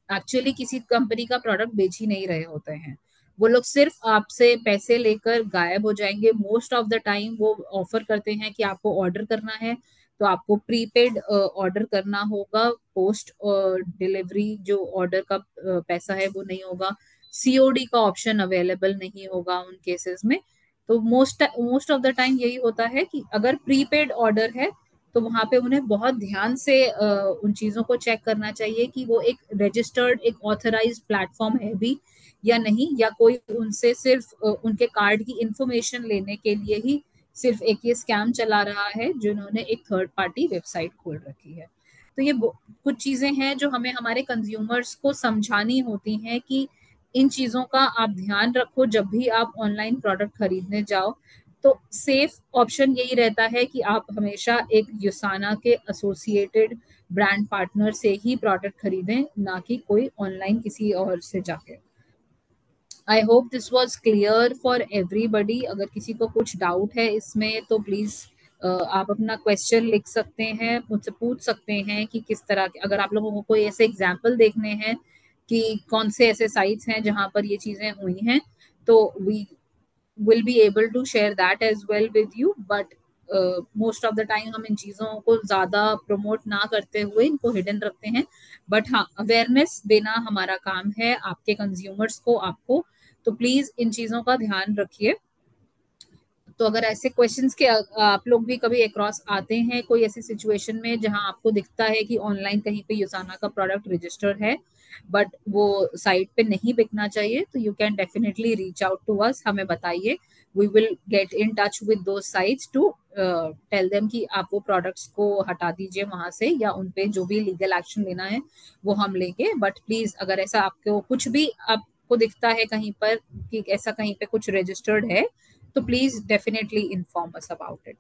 एक्चुअली किसी कंपनी का प्रोडक्ट बेच ही नहीं रहे होते हैं। वो लोग सिर्फ आपसे पैसे लेकर गायब हो जाएंगे। मोस्ट ऑफ द टाइम वो ऑफर करते हैं कि आपको ऑर्डर करना है तो आपको प्रीपेड ऑर्डर करना होगा, पोस्ट डिलीवरी जो ऑर्डर का पैसा है वो नहीं होगा, सीओडी का ऑप्शन अवेलेबल नहीं होगा उन केसेस में। तो most most of the time यही होता है कि अगर प्रीपेड ऑर्डर है तो वहां पे उन्हें बहुत ध्यान से उन चीजों को चेक करना चाहिए कि वो एक रजिस्टर्ड, एक ऑथराइज्ड प्लेटफॉर्म है भी या नहीं, या कोई उनसे सिर्फ उनके कार्ड की इंफॉर्मेशन लेने के लिए ही सिर्फ एक ये स्कैम चला रहा है जिन्होंने एक थर्ड पार्टी वेबसाइट खोल रखी है। तो ये कुछ चीजें हैं जो हमें हमारे कंज्यूमर्स को समझानी होती हैं कि इन चीजों का आप ध्यान रखो जब भी आप ऑनलाइन प्रोडक्ट खरीदने जाओ। तो सेफ ऑप्शन यही रहता है कि आप हमेशा एक यूसाना के एसोसिएटेड ब्रांड पार्टनर से ही प्रोडक्ट खरीदें, ना कि कोई ऑनलाइन किसी और से जाके। आई hope this was clear for everybody. अगर किसी को कुछ डाउट है इसमें तो प्लीज आप अपना क्वेश्चन लिख सकते हैं, मुझसे पूछ सकते हैं कि किस तरह के, अगर आप लोगों को कोई ऐसे एग्जाम्पल देखने हैं कि कौन से ऐसे साइट्स हैं जहां पर ये चीजें हुई हैं, तो we will be able to share that as well with you, but most of the time हम इन चीजों को ज्यादा प्रमोट ना करते हुए इनको हिडन रखते हैं। बट हाँ, अवेयरनेस देना हमारा काम है आपके कंज्यूमर्स को, आपको। तो प्लीज इन चीजों का ध्यान रखिए। तो अगर ऐसे क्वेश्चंस के आप लोग भी कभी अक्रॉस आते हैं कोई ऐसी सिचुएशन में जहां आपको दिखता है कि ऑनलाइन कहीं पे यूसाना का प्रोडक्ट रजिस्टर्ड है बट वो साइट पे नहीं बिकना चाहिए, तो you can definitely reach out to us, हमें बताइए। We will get in touch with those sites to tell them कि आप वो प्रोडक्ट्स को हटा दीजिए वहां से, या उन पे जो भी लीगल एक्शन लेना है वो हम लेंगे। बट प्लीज अगर ऐसा आपको कुछ भी आपको दिखता है कहीं पर कि ऐसा कहीं पे कुछ रजिस्टर्ड है, तो please definitely inform us about it.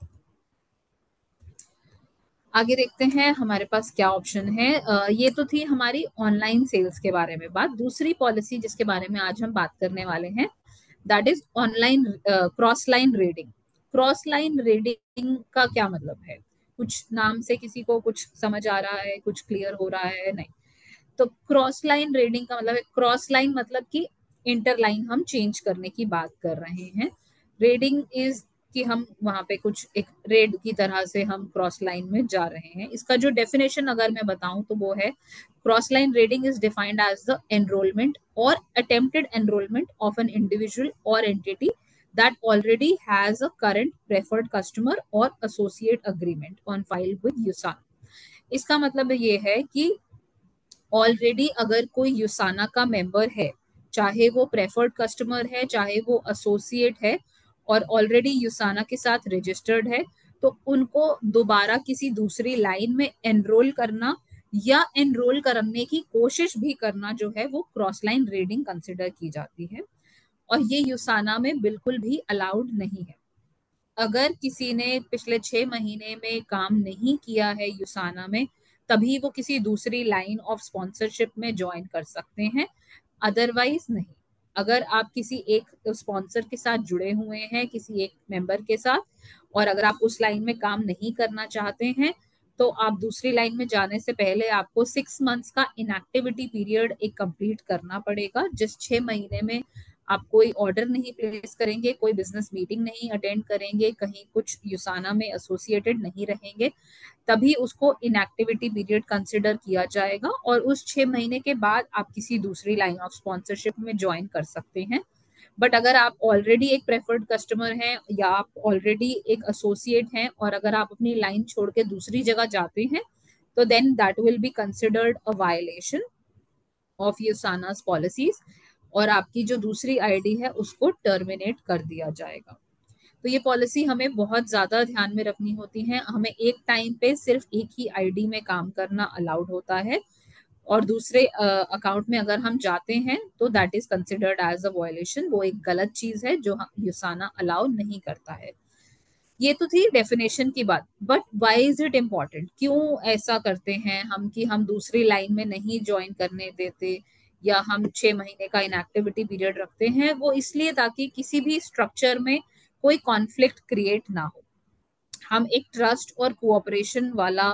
आगे देखते हैं हमारे पास क्या ऑप्शन है। ये तो थी हमारी ऑनलाइन सेल्स के बारे में बात। दूसरी पॉलिसी जिसके बारे में आज हम बात करने वाले हैं, that is online cross line raiding. Cross line raiding का क्या मतलब है? कुछ नाम से किसी को कुछ समझ आ रहा है, कुछ क्लियर हो रहा है? नहीं। तो क्रॉस लाइन रेडिंग का मतलब है, क्रॉस लाइन मतलब कि इंटर लाइन हम चेंज करने की बात कर रहे हैं। रेडिंग इज कि हम वहां पे कुछ एक रेड की तरह से हम क्रॉस लाइन में जा रहे हैं। इसका जो डेफिनेशन अगर मैं बताऊं तो वो है, cross line raiding is defined as the enrolment और attempted enrolment of an individual और entity that already has a current preferred customer or associate agreement on file with USANA। इसका मतलब ये है कि ऑलरेडी अगर कोई यूसाना का मेंबर है, चाहे वो प्रेफर्ड कस्टमर है चाहे वो एसोसिएट है, और ऑलरेडी यूसाना के साथ रजिस्टर्ड है, तो उनको दोबारा किसी दूसरी लाइन में एनरोल करना या एनरोल करने की कोशिश भी करना जो है वो क्रॉस लाइन रेडिंग कंसिडर की जाती है। और ये यूसाना में बिल्कुल भी अलाउड नहीं है। अगर किसी ने पिछले 6 महीने में काम नहीं किया है यूसाना में, तभी वो किसी दूसरी लाइन ऑफ स्पॉन्सरशिप में ज्वाइन कर सकते हैं, अदरवाइज नहीं। अगर आप किसी एक स्पॉन्सर के साथ जुड़े हुए हैं, किसी एक मेंबर के साथ, और अगर आप उस लाइन में काम नहीं करना चाहते हैं, तो आप दूसरी लाइन में जाने से पहले आपको 6 मंथ्स का इनएक्टिविटी पीरियड एक कंप्लीट करना पड़ेगा, जिस 6 महीने में आप कोई ऑर्डर नहीं प्लेस करेंगे, कोई बिजनेस मीटिंग नहीं अटेंड करेंगे, कहीं कुछ यूसाना में एसोसिएटेड नहीं रहेंगे, तभी उसको इनएक्टिविटी पीरियड कंसिडर किया जाएगा। और उस 6 महीने के बाद आप किसी दूसरी लाइन ऑफ स्पॉन्सरशिप में ज्वाइन कर सकते हैं। बट अगर आप ऑलरेडी एक प्रेफर्ड कस्टमर हैं या आप ऑलरेडी एक एसोसिएट हैं और अगर आप अपनी लाइन छोड़ के दूसरी जगह जाते हैं, तो then that will be considered a violation of USANA's policies, और आपकी जो दूसरी आईडी है उसको टर्मिनेट कर दिया जाएगा। तो ये पॉलिसी हमें बहुत ज्यादा ध्यान में रखनी होती है। हमें एक टाइम पे सिर्फ एक ही आईडी में काम करना अलाउड होता है, और दूसरे अकाउंट में अगर हम जाते हैं तो that is considered as a violation. वो एक गलत चीज है जो यूसाना अलाउ नहीं करता है। ये तो थी डेफिनेशन की बात, but why is it important, क्यों ऐसा करते हैं हम कि हम दूसरी लाइन में नहीं ज्वाइन करने देते, या हम 6 महीने का इनएक्टिविटी पीरियड रखते हैं? वो इसलिए ताकि किसी भी स्ट्रक्चर में कोई कॉन्फ्लिक्ट क्रिएट ना हो। हम एक ट्रस्ट और कोऑपरेशन वाला,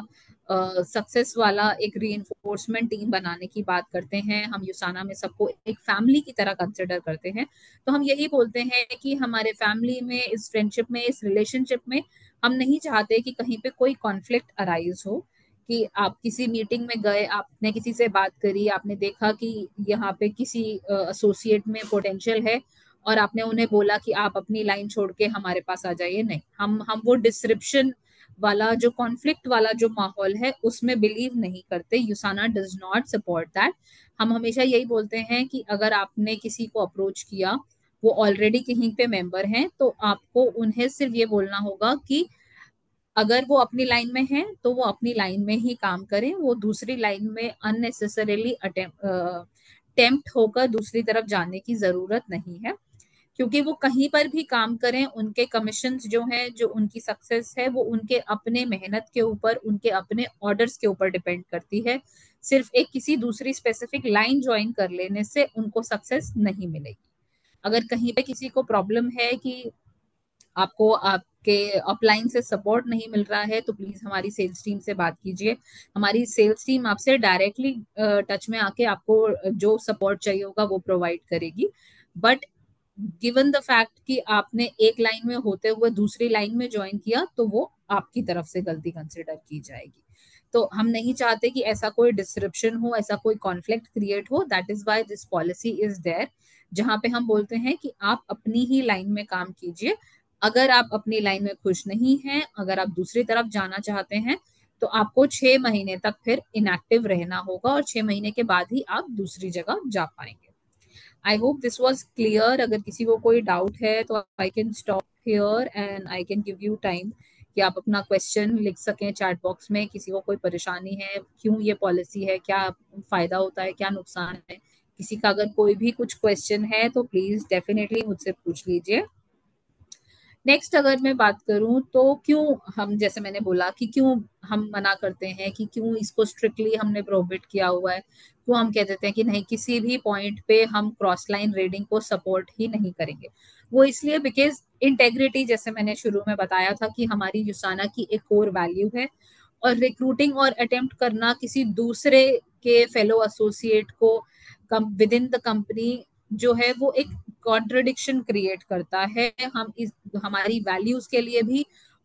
सक्सेस वाला एक रीइंफोर्समेंट टीम बनाने की बात करते हैं। हम यूसाना में सबको एक फैमिली की तरह कंसिडर करते हैं। तो हम यही बोलते हैं कि हमारे फैमिली में, इस फ्रेंडशिप में, इस रिलेशनशिप में हम नहीं चाहते कि कहीं पे कोई कॉन्फ्लिक्ट अराइज हो। कि आप किसी मीटिंग में गए, आपने किसी से बात करी, आपने देखा कि यहाँ पे किसी एसोसिएट में पोटेंशियल है, और आपने उन्हें बोला कि आप अपनी लाइन छोड़ के हमारे पास आ जाइए। नहीं, हम वो डिस्क्रिप्शन वाला, जो कॉन्फ्लिक्ट वाला जो माहौल है, उसमें बिलीव नहीं करते। यूसाना डज नॉट सपोर्ट दैट। हम हमेशा यही बोलते हैं कि अगर आपने किसी को अप्रोच किया, वो ऑलरेडी कहीं पे मेंबर हैं, तो आपको उन्हें सिर्फ ये बोलना होगा कि अगर वो अपनी लाइन में है तो वो अपनी लाइन में ही काम करें। वो दूसरी लाइन में अननेसेसरीली टेम्प्ट होकर दूसरी तरफ जाने की जरूरत नहीं है। क्योंकि वो कहीं पर भी काम करें, उनके कमीशंस जो हैं, जो उनकी सक्सेस है, वो उनके अपने मेहनत के ऊपर, उनके अपने ऑर्डर्स के ऊपर डिपेंड करती है। सिर्फ एक किसी दूसरी स्पेसिफिक लाइन ज्वाइन कर लेने से उनको सक्सेस नहीं मिलेगी। अगर कहीं पे किसी को प्रॉब्लम है कि आपको आपके अपलाइन से सपोर्ट नहीं मिल रहा है, तो प्लीज हमारी सेल्स टीम से बात कीजिए। हमारी सेल्स टीम आपसे डायरेक्टली टच में आके आपको जो सपोर्ट चाहिए होगा वो प्रोवाइड करेगी। बट गिवन द फैक्ट कि आपने एक लाइन में होते हुए दूसरी लाइन में ज्वाइन किया, तो वो आपकी तरफ से गलती कंसिडर की जाएगी। तो हम नहीं चाहते कि ऐसा कोई डिस्क्रिप्शन हो, ऐसा कोई कॉन्फ्लिक्ट क्रिएट हो। That is why this policy is there, जहां पे हम बोलते हैं कि आप अपनी ही लाइन में काम कीजिए। अगर आप अपनी लाइन में खुश नहीं हैं, अगर आप दूसरी तरफ जाना चाहते हैं, तो आपको 6 महीने तक फिर इनएक्टिव रहना होगा, और 6 महीने के बाद ही आप दूसरी जगह जा पाएंगे। आई होप दिस वॉज क्लियर। अगर किसी को कोई डाउट है तो I can stop here and I can give you time कि आप अपना क्वेश्चन लिख सकें चैट बॉक्स में। किसी को कोई परेशानी है, क्यों ये पॉलिसी है, क्या फायदा होता है, क्या नुकसान है, किसी का अगर कोई भी कुछ क्वेश्चन है तो प्लीज डेफिनेटली मुझसे पूछ लीजिए। नेक्स्ट अगर मैं बात करूं तो क्यों हम, जैसे मैंने बोला कि क्यों हम मना करते हैं, कि क्यों इसको स्ट्रिक्टली हमने प्रोहिबिट किया हुआ है, क्यों हम कह देते हैं कि नहीं, किसी भी पॉइंट पे हम क्रॉस लाइन रीडिंग को सपोर्ट ही नहीं करेंगे। वो इसलिए बिकॉज इंटेग्रिटी, जैसे मैंने शुरू में बताया था कि हमारी यूसाना की एक कोर वैल्यू है, और रिक्रूटिंग और अटेम्प्ट करना किसी दूसरे के फेलो एसोसिएट को विद इन द कंपनी जो है, वो एक कॉन्ट्रडिक्शन क्रिएट करता है। हम इस हमारी वैल्यूज के लिए भी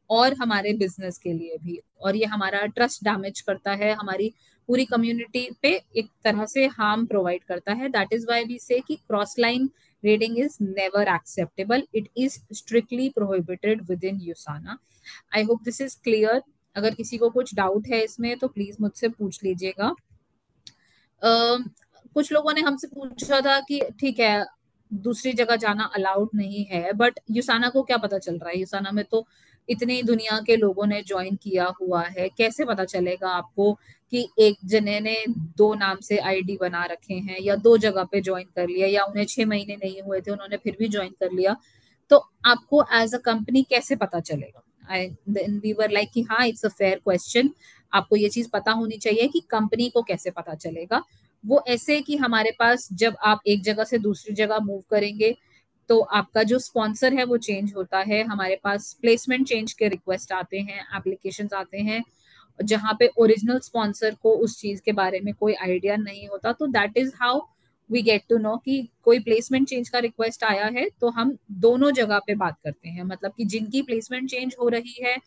और हमारे बिजनेस के लिए भी, और ये हमारा ट्रस्ट डैमेज करता है, हमारी पूरी कम्युनिटी पे एक तरह से हार्म प्रोवाइड करता है। That is why we say कि cross line raiding is never acceptable, it is strictly prohibited within Usana. I hope this is clear. अगर किसी को कुछ डाउट है इसमें तो प्लीज मुझसे पूछ लीजिएगा। कुछ लोगों ने हमसे पूछा था कि ठीक है, दूसरी जगह जाना अलाउड नहीं है, बट यूसाना को क्या पता चल रहा है? यूसाना में तो इतनी दुनिया के लोगों ने ज्वाइन किया हुआ है, कैसे पता चलेगा आपको कि एक जने ने 2 नाम से आईडी बना रखे हैं, या 2 जगह पे ज्वाइन कर लिया, या उन्हें 6 महीने नहीं हुए थे उन्होंने फिर भी ज्वाइन कर लिया? तो आपको एज अ कंपनी कैसे पता चलेगा? आई देन वी वर लाइक कि हाँ, इट्स अ फेयर क्वेश्चन। आपको ये चीज पता होनी चाहिए कि कंपनी को कैसे पता चलेगा। वो ऐसे कि हमारे पास जब आप एक जगह से दूसरी जगह मूव करेंगे, तो आपका जो स्पॉन्सर है वो चेंज होता है। हमारे पास प्लेसमेंट चेंज के रिक्वेस्ट आते हैं, एप्लीकेशन आते हैं, जहाँ पे ओरिजिनल स्पॉन्सर को उस चीज के बारे में कोई आइडिया नहीं होता। तो that is how we get to know कि कोई प्लेसमेंट चेंज का रिक्वेस्ट आया है। तो हम दोनों जगह पे बात करते हैं, मतलब कि जिनकी प्लेसमेंट चेंज हो रही है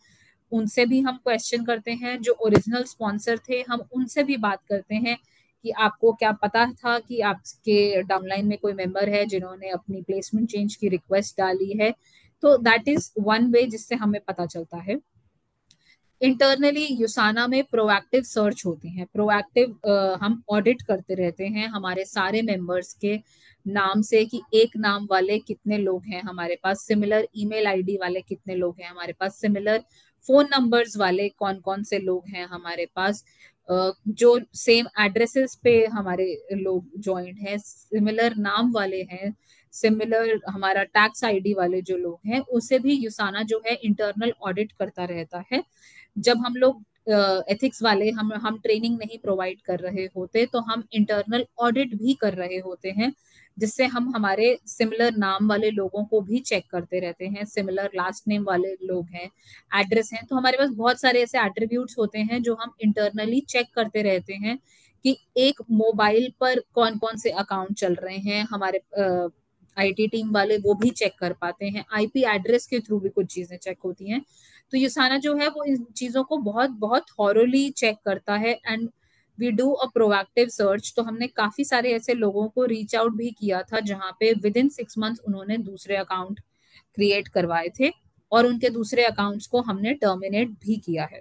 उनसे भी हम क्वेश्चन करते हैं, जो ओरिजिनल स्पॉन्सर थे हम उनसे भी बात करते हैं कि आपको क्या पता था कि आपके डाउनलाइन में कोई मेंबर है जिन्होंने अपनी प्लेसमेंट चेंज की रिक्वेस्ट डाली है। तो दैट इज वन वे जिससे हमें पता चलता है। इंटरनली यूसाना में प्रोएक्टिव सर्च होती हैं, प्रोएक्टिव हम ऑडिट करते रहते हैं हमारे सारे मेंबर्स के नाम से कि एक नाम वाले कितने लोग हैं हमारे पास, सिमिलर ईमेल आईडी वाले कितने लोग हैं हमारे पास, सिमिलर फोन नंबर्स वाले कौन कौन से लोग हैं हमारे पास, जो सेम एड्रेसेस पे हमारे लोग ज्वाइंट हैं, सिमिलर नाम वाले हैं, सिमिलर हमारा टैक्स आईडी वाले जो लोग हैं, उसे भी यूसाना जो है इंटरनल ऑडिट करता रहता है। जब हम लोग एथिक्स वाले हम ट्रेनिंग नहीं प्रोवाइड कर रहे होते तो हम इंटरनल ऑडिट भी कर रहे होते हैं, जिससे हम हमारे सिमिलर नाम वाले लोगों को भी चेक करते रहते हैं, सिमिलर लास्ट नेम वाले लोग हैं, एड्रेस हैं। तो हमारे पास बहुत सारे ऐसे एट्रीब्यूट्स होते हैं जो हम इंटरनली चेक करते रहते हैं कि एक मोबाइल पर कौन कौन से अकाउंट चल रहे हैं हमारे। आईटी टीम वाले वो भी चेक कर पाते हैं, आईपी एड्रेस के थ्रू भी कुछ चीजें चेक होती हैं। तो यूसाना जो है वो इन चीजों को बहुत बहुत थॉरोली चेक करता है and we do a proactive search. तो हमने काफी सारे ऐसे लोगों को रीच आउट भी किया था जहां पे विद इन 6 मंथ्स उन्होंने दूसरे अकाउंट क्रिएट करवाए थे और उनके दूसरे अकाउंट्स को हमने टर्मिनेट भी किया है।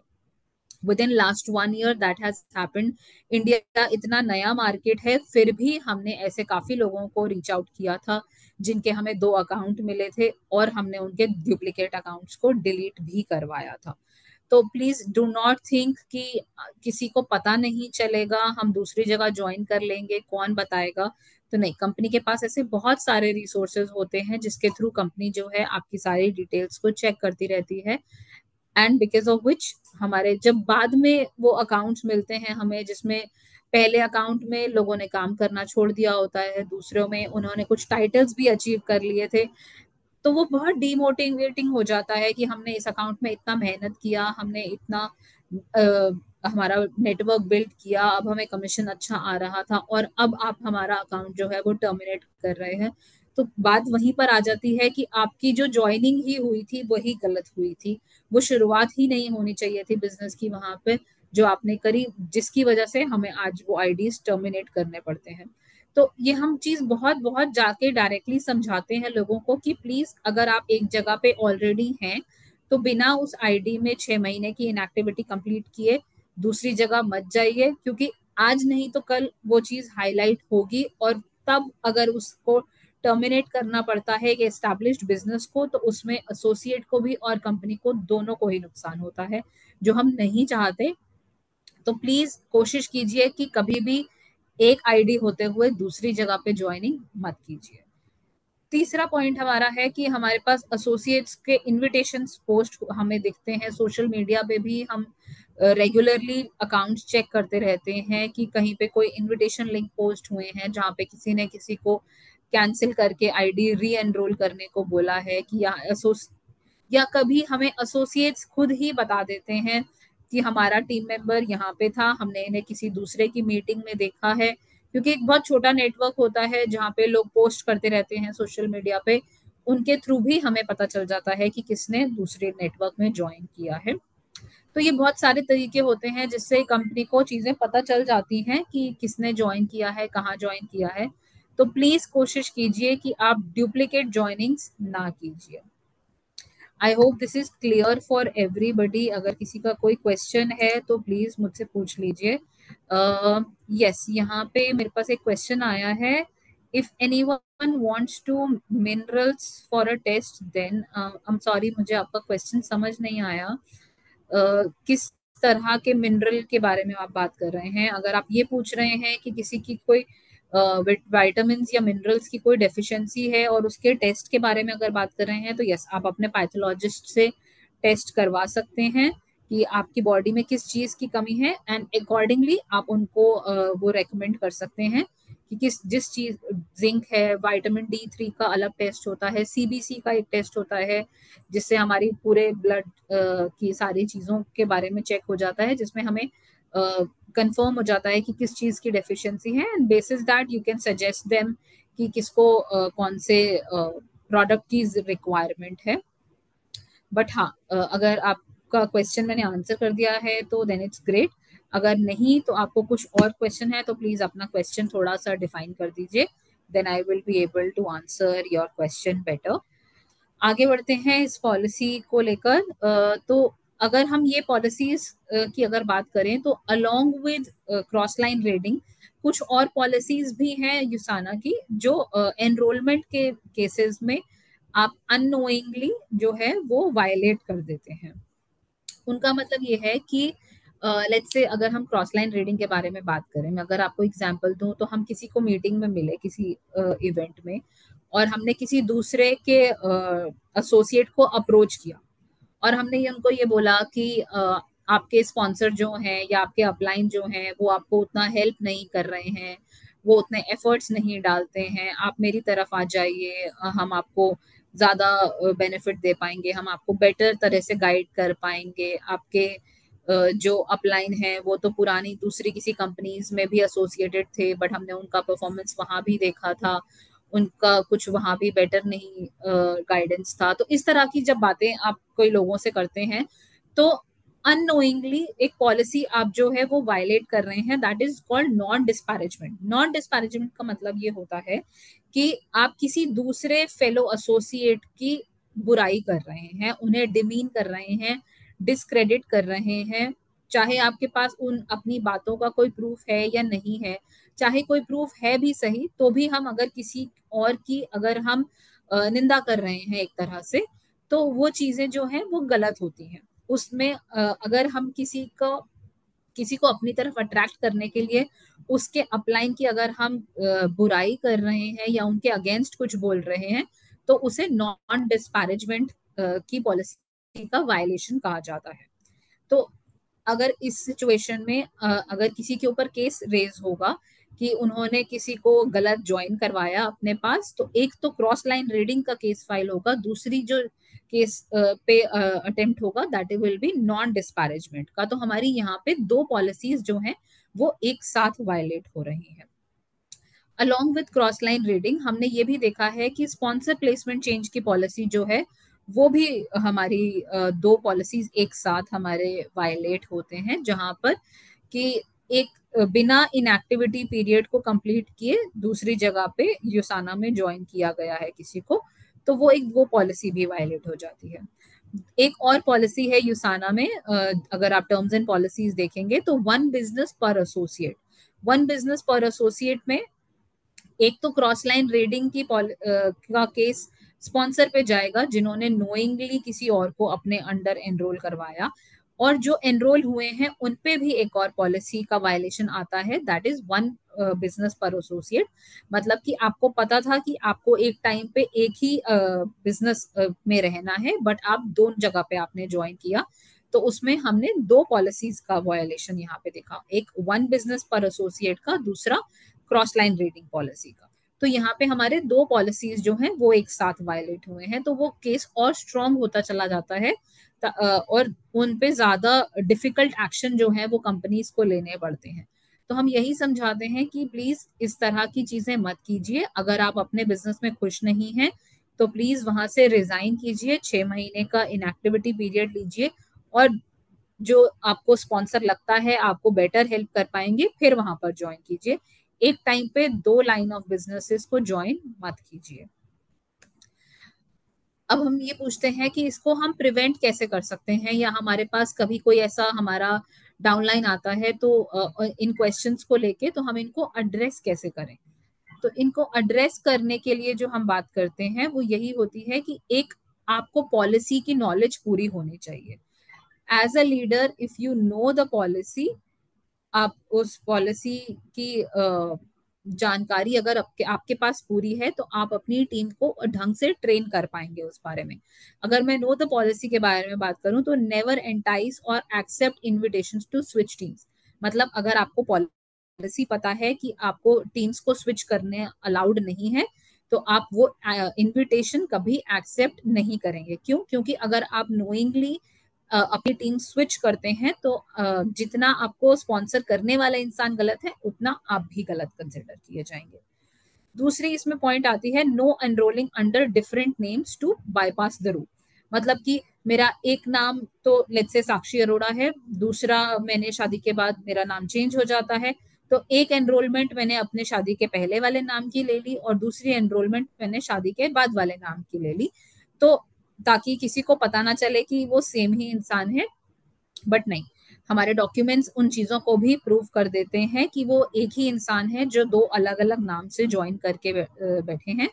With in last 1 year that has happened. India इतना नया मार्केट है, फिर भी हमने ऐसे काफी लोगों को रीच आउट किया था जिनके हमें 2 अकाउंट मिले थे और हमने उनके डुप्लीकेट अकाउंट्स को डिलीट भी करवाया था। तो प्लीज डू नॉट थिंक कि किसी को पता नहीं चलेगा, हम दूसरी जगह ज्वाइन कर लेंगे, कौन बताएगा। तो नहीं, कंपनी के पास ऐसे बहुत सारे रिसोर्सेज होते हैं जिसके थ्रू कंपनी जो है आपकी सारी डिटेल्स को चेक करती रहती है एंड बिकॉज ऑफ विच हमारे जब बाद में वो अकाउंट्स मिलते हैं हमें, जिसमें पहले अकाउंट में लोगों ने काम करना छोड़ दिया होता है, दूसरों में उन्होंने कुछ टाइटल्स भी अचीव कर लिए थे, तो वो बहुत डीमोटिवेटिंग हो जाता है कि हमने इस अकाउंट में इतना मेहनत किया, हमने इतना हमारा नेटवर्क बिल्ड किया, अब हमें कमीशन अच्छा आ रहा था और अब आप हमारा अकाउंट जो है वो टर्मिनेट कर रहे हैं। तो बात वहीं पर आ जाती है कि आपकी जो ज्वाइनिंग ही हुई थी वही गलत हुई थी, वो शुरुआत ही नहीं होनी चाहिए थी बिजनेस की वहां पे जो आपने करी, जिसकी वजह से हमें आज वो आईडीज टर्मिनेट करने पड़ते हैं। तो ये हम चीज बहुत बहुत जाके डायरेक्टली समझाते हैं लोगों को कि प्लीज अगर आप एक जगह पे ऑलरेडी हैं तो बिना उस आईडी में 6 महीने की इनएक्टिविटी कंप्लीट किए दूसरी जगह मत जाइए, क्योंकि आज नहीं तो कल वो चीज हाईलाइट होगी और तब अगर उसको टर्मिनेट करना पड़ता है कि एस्टैब्लिश्ड बिजनेस को, तो उसमें एसोसिएट को भी और कंपनी को दोनों को ही नुकसान होता है, जो हम नहीं चाहते। तो प्लीज कोशिश कीजिए कि कभी भी एक आईडी होते हुए दूसरी जगह पे ज्वाइनिंग मत कीजिए। तीसरा पॉइंट हमारा है कि हमारे पास एसोसिएट्स के इनविटेशन पोस्ट हमें दिखते हैं सोशल मीडिया पे भी, हम रेगुलरली अकाउंट्स चेक करते रहते हैं कि कहीं पे कोई इनविटेशन लिंक पोस्ट हुए हैं जहाँ पे किसी ने किसी को कैंसिल करके आईडी री एनरोल करने को बोला है कि या कभी हमें एसोसिएट्स खुद ही बता देते हैं कि हमारा टीम मेंबर यहाँ पे था, हमने इन्हें किसी दूसरे की मीटिंग में देखा है, क्योंकि एक बहुत छोटा नेटवर्क होता है जहाँ पे लोग पोस्ट करते रहते हैं सोशल मीडिया पे, उनके थ्रू भी हमें पता चल जाता है कि किसने दूसरे नेटवर्क में ज्वाइन किया है। तो ये बहुत सारे तरीके होते हैं जिससे कंपनी को चीजें पता चल जाती हैं कि किसने ज्वाइन किया है, कहाँ ज्वाइन किया है। तो प्लीज कोशिश कीजिए कि आप डुप्लीकेट ज्वाइनिंग्स ना कीजिए। आई hope this is clear for everybody. अगर किसी का कोई क्वेश्चन है तो प्लीज मुझसे पूछ लीजिए। यस, यहाँ पे मेरे पास एक क्वेश्चन आया है। If anyone wants to minerals for a test then, I am sorry मुझे आपका क्वेश्चन समझ नहीं आया। किस तरह के मिनरल के बारे में आप बात कर रहे हैं? अगर आप ये पूछ रहे हैं कि किसी की कोई विटामिन या मिनरल्स की कोई डेफिशिएंसी है और उसके टेस्ट के बारे में अगर बात कर रहे हैं, तो यस, आप अपने पैथोलॉजिस्ट से टेस्ट करवा सकते हैं कि आपकी बॉडी में किस चीज की कमी है एंड अकॉर्डिंगली आप उनको वो रेकमेंड कर सकते हैं कि किस जिस चीज, जिंक है, विटामिन D3 का अलग टेस्ट होता है, सीबीसी का एक टेस्ट होता है जिससे हमारी पूरे ब्लड की सारी चीजों के बारे में चेक हो जाता है, जिसमें हमें कंफर्म हो जाता है कि किस चीज की डेफिशिएंसी है and bases that you can suggest them कि किसको कौन से प्रोडक्ट की रिक्वायरमेंट है। बट हाँ, अगर आपका क्वेश्चन मैंने आंसर कर दिया है तो देन इट्स ग्रेट। अगर नहीं तो आपको कुछ और क्वेश्चन है तो प्लीज अपना क्वेश्चन थोड़ा सा डिफाइन कर दीजिए, then I will be able to answer your question better. आगे बढ़ते हैं इस पॉलिसी को लेकर। तो अगर हम ये पॉलिसीज की अगर बात करें तो along with cross line raiding कुछ और पॉलिसीज भी हैं यूसाना की, जो एनरोलमेंट के केसेस में आप अननोइंगली जो है वो वायलेट कर देते हैं। उनका मतलब ये है कि लेट्स से अगर हम क्रॉस लाइन रीडिंग के बारे में बात करें, मैं अगर आपको एग्जांपल दूं तो हम किसी को मीटिंग में मिले किसी इवेंट में, और हमने किसी दूसरे के एसोसिएट को अप्रोच किया, और हमने ये उनको ये बोला कि आपके स्पॉन्सर जो हैं या आपके अपलाइन जो हैं वो आपको उतना हेल्प नहीं कर रहे हैं, वो उतने एफर्ट्स नहीं डालते हैं, आप मेरी तरफ आ जाइए, हम आपको ज़्यादा बेनिफिट दे पाएंगे, हम आपको बेटर तरह से गाइड कर पाएंगे। आपके जो अपलाइन है वो तो पुरानी दूसरी किसी कंपनीज में भी एसोसिएटेड थे, बट हमने उनका परफॉर्मेंस वहां भी देखा था, उनका कुछ वहां भी बेटर नहीं गाइडेंस था। तो इस तरह की जब बातें आप कोई लोगों से करते हैं तो अननोइंगली एक पॉलिसी आप जो है वो वायलेट कर रहे हैं, that is called non disparagement. Non disparagement का मतलब ये होता है कि आप किसी दूसरे फेलो एसोसिएट की बुराई कर रहे हैं, उन्हें डिमीन कर रहे हैं, डिस्क्रेडिट कर रहे हैं, चाहे आपके पास उन अपनी बातों का कोई प्रूफ है या नहीं है, चाहे कोई प्रूफ है भी सही तो भी हम अगर किसी और की अगर हम निंदा कर रहे हैं एक तरह से, तो वो चीजें जो हैं वो गलत होती हैं। उसमें अगर हम किसी को अपनी तरफ अट्रैक्ट करने के लिए उसके अपलाइन की अगर हम बुराई कर रहे हैं या उनके अगेंस्ट कुछ बोल रहे हैं, तो उसे नॉन डिस्पैरेजमेंट की पॉलिसी का वायलेशन कहा जाता है। तो अगर इस सिचुएशन में अगर किसी के ऊपर केस रेज होगा कि उन्होंने किसी को गलत ज्वाइन करवाया अपने पास, तो एक तो क्रॉस लाइन रीडिंग का केस फाइल होगा, दूसरी जो केस पे अटेम्प्ट होगा that will B non disparagement का। तो हमारी यहाँ पे दो पॉलिसीज जो हैं वो एक साथ वायलेट हो रही हैं। Along with cross line reading हमने ये भी देखा है कि स्पॉन्सर प्लेसमेंट चेंज की पॉलिसी जो है वो भी हमारी दो पॉलिसीज एक साथ हमारे वायलेट होते हैं, जहां पर कि एक बिना इनएक्टिविटी पीरियड को कंप्लीट किए दूसरी जगह पे यूसाना में ज्वाइन किया गया है किसी को, तो वो पॉलिसी भी वायलेट हो जाती है। एक और पॉलिसी है यूसाना में, अगर आप टर्म्स एंड पॉलिसीज देखेंगे तो वन बिजनेस पर एसोसिएट। वन बिजनेस पर एसोसिएट में एक तो क्रॉस लाइन रेडिंग का केस स्पॉन्सर पे जाएगा जिन्होंने नोइंगली किसी और को अपने अंडर एनरोल करवाया, और जो एनरोल हुए हैं उन पे भी एक और पॉलिसी का वायलेशन आता है, दैट इज वन बिजनेस पर एसोसिएट। मतलब कि आपको पता था कि आपको एक टाइम पे एक ही बिजनेस में रहना है, बट आप दोनों जगह पे आपने ज्वाइन किया, तो उसमें हमने दो पॉलिसीज का वायलेशन यहाँ पे देखा, एक वन बिजनेस पर एसोसिएट का, दूसरा क्रॉस लाइन रेटिंग पॉलिसी का। तो यहाँ पे हमारे दो पॉलिसीज जो हैं वो एक साथ वायलेट हुए हैं, तो वो केस और स्ट्रांग होता चला जाता है, और उन पे ज्यादा डिफिकल्ट एक्शन जो है वो कंपनीज को लेने पड़ते हैं। तो हम यही समझाते हैं कि प्लीज इस तरह की चीजें मत कीजिए। अगर आप अपने बिजनेस में खुश नहीं हैं तो प्लीज वहां से रिजाइन कीजिए, 6 महीने का इनएक्टिविटी पीरियड लीजिए, और जो आपको स्पॉन्सर लगता है आपको बेटर हेल्प कर पाएंगे फिर वहां पर ज्वाइन कीजिए। एक टाइम पे दो लाइन ऑफ बिजनेसेस को ज्वाइन मत कीजिए। अब हम ये पूछते हैं कि इसको हम प्रिवेंट कैसे कर सकते हैं, या हमारे पास कभी कोई ऐसा हमारा डाउनलाइन आता है तो इन क्वेश्चंस को लेके तो हम इनको एड्रेस कैसे करें। तो इनको एड्रेस करने के लिए जो हम बात करते हैं वो यही होती है कि एक आपको पॉलिसी की नॉलेज पूरी होनी चाहिए। As a leader if you know the policy, आप उस पॉलिसी की जानकारी अगर आपके आपके पास पूरी है तो आप अपनी टीम को ढंग से ट्रेन कर पाएंगे उस बारे में। अगर मैं नो द पॉलिसी के बारे में बात करूं तो नेवर एंटाइज और accept invitations to switch teams. मतलब अगर आपको पॉलिसी पता है कि आपको टीम्स को स्विच करने अलाउड नहीं है, तो आप वो इनविटेशन कभी एक्सेप्ट नहीं करेंगे। क्यों? क्योंकि अगर आप नोइंगली अपनी टीम स्विच करते हैं तो जितना आपको स्पॉन्सर करने वाला इंसान गलत है उतना आप भी गलत कंसिडर किए जाएंगे। दूसरी इसमें पॉइंट आती है no enrolling under different names to bypass the rule. मतलब कि मेरा एक नाम तो लेट्स से साक्षी अरोड़ा है, दूसरा मैंने शादी के बाद मेरा नाम चेंज हो जाता है, तो एक एनरोलमेंट मैंने अपने शादी के पहले वाले नाम की ले ली और दूसरी एनरोलमेंट मैंने शादी के बाद वाले नाम की ले ली, तो ताकि किसी को पता ना चले कि वो सेम ही इंसान है। बट नहीं, हमारे डॉक्यूमेंट्स उन चीजों को भी प्रूव कर देते हैं कि वो एक ही इंसान है जो दो अलग अलग नाम से ज्वाइन करके बैठे हैं।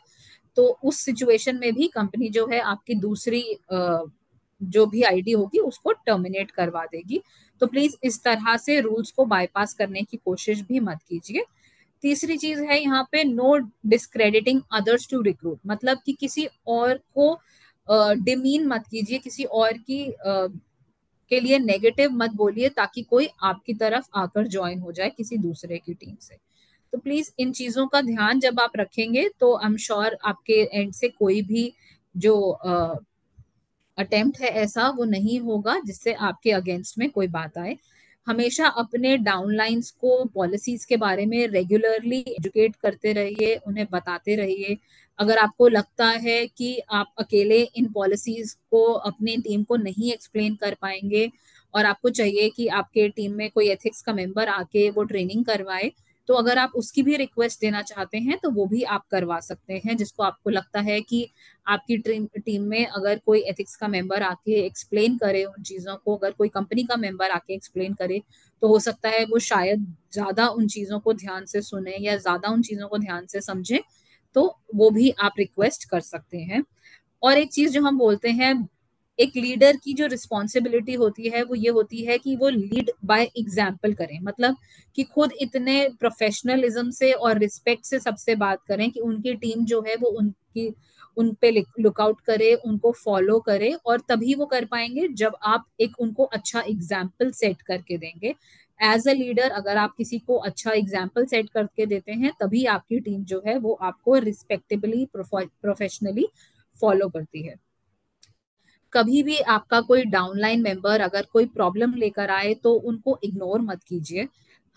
तो उस सिचुएशन में भी कंपनी जो है आपकी दूसरी जो भी आईडी होगी उसको टर्मिनेट करवा देगी। तो प्लीज इस तरह से रूल्स को बाईपास करने की कोशिश भी मत कीजिए। तीसरी चीज है यहाँ पे no discrediting others to recruit, मतलब कि किसी और को डिमीन मत कीजिए, किसी और की के लिए नेगेटिव मत बोलिए ताकि कोई आपकी तरफ आकर ज्वाइन हो जाए किसी दूसरे की टीम से। तो प्लीज इन चीजों का ध्यान जब आप रखेंगे तो आई एम श्योर आपके एंड से कोई भी जो अटेम्प्ट है ऐसा वो नहीं होगा जिससे आपके अगेंस्ट में कोई बात आए। हमेशा अपने डाउनलाइंस को पॉलिसीज के बारे में रेगुलरली एजुकेट करते रहिए, उन्हें बताते रहिए। अगर आपको लगता है कि आप अकेले इन पॉलिसीज को अपनी टीम को नहीं एक्सप्लेन कर पाएंगे और आपको चाहिए कि आपके टीम में कोई एथिक्स का मेंबर आके वो ट्रेनिंग करवाए, तो अगर आप उसकी भी रिक्वेस्ट देना चाहते हैं तो वो भी आप करवा सकते हैं। जिसको आपको लगता है कि आपकी टीम में अगर कोई एथिक्स का मेंबर आके एक्सप्लेन करे उन चीजों को, अगर कोई कंपनी का मेंबर आके एक्सप्लेन करे, तो हो सकता है वो शायद ज्यादा उन चीजों को ध्यान से सुने या ज्यादा उन चीजों को ध्यान से समझे। तो वो भी आप रिक्वेस्ट कर सकते हैं। और एक चीज जो हम बोलते हैं, एक लीडर की जो रिस्पॉन्सिबिलिटी होती है वो ये होती है कि वो लीड बाय एग्जाम्पल करें, मतलब कि खुद इतने प्रोफेशनलिज्म से और रिस्पेक्ट से सबसे बात करें कि उनकी टीम जो है वो उनकी उन पे लुकआउट करे, उनको फॉलो करे, और तभी वो कर पाएंगे जब आप एक उनको अच्छा एग्जाम्पल सेट करके देंगे। एज अ लीडर अगर आप किसी को अच्छा एग्जाम्पल सेट करके देते हैं तभी आपकी टीम जो है वो आपको रिस्पेक्टेबली प्रोफेशनली फॉलो करती है। कभी भी आपका कोई डाउनलाइन मेंबर अगर कोई प्रॉब्लम लेकर आए तो उनको इग्नोर मत कीजिए,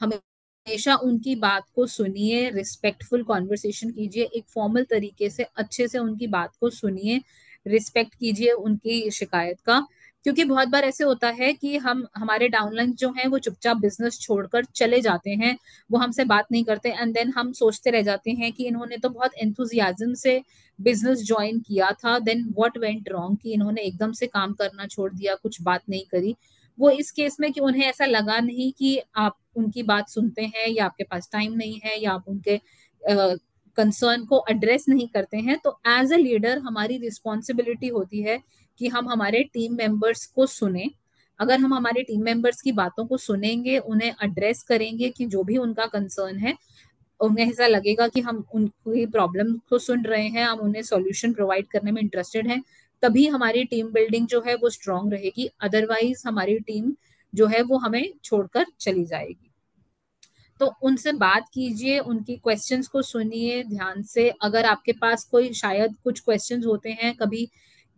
हमेशा उनकी बात को सुनिए, रिस्पेक्टफुल कॉन्वर्सेशन कीजिए, एक फॉर्मल तरीके से अच्छे से उनकी बात को सुनिए, रिस्पेक्ट कीजिए उनकी शिकायत का। क्योंकि बहुत बार ऐसे होता है कि हम हमारे डाउनलाइन जो हैं वो चुपचाप बिजनेस छोड़कर चले जाते हैं, वो हमसे बात नहीं करते, एंड देन हम सोचते रह जाते हैं कि इन्होंने तो बहुत एंथुजियाज्म से बिजनेस ज्वाइन किया था, देन व्हाट वेंट रॉन्ग कि इन्होंने एकदम से काम करना छोड़ दिया, कुछ बात नहीं करी। वो इस केस में कि उन्हें ऐसा लगा नहीं कि आप उनकी बात सुनते हैं या आपके पास टाइम नहीं है या आप उनके कंसर्न को एड्रेस नहीं करते हैं। तो एज अ लीडर हमारी रिस्पॉन्सिबिलिटी होती है कि हम हमारे टीम मेंबर्स को सुने। अगर हम हमारे टीम मेंबर्स की बातों को सुनेंगे, उन्हें एड्रेस करेंगे कि जो भी उनका कंसर्न है, उन्हें ऐसा लगेगा कि हम उनकी प्रॉब्लम को सुन रहे हैं, हम उन्हें सॉल्यूशन प्रोवाइड करने में इंटरेस्टेड हैं, तभी हमारी टीम बिल्डिंग जो है वो स्ट्रांग रहेगी। अदरवाइज हमारी टीम जो है वो हमें छोड़कर चली जाएगी। तो उनसे बात कीजिए, उनकी क्वेश्चंस को सुनिए ध्यान से। अगर आपके पास कोई शायद कुछ क्वेश्चंस होते हैं कभी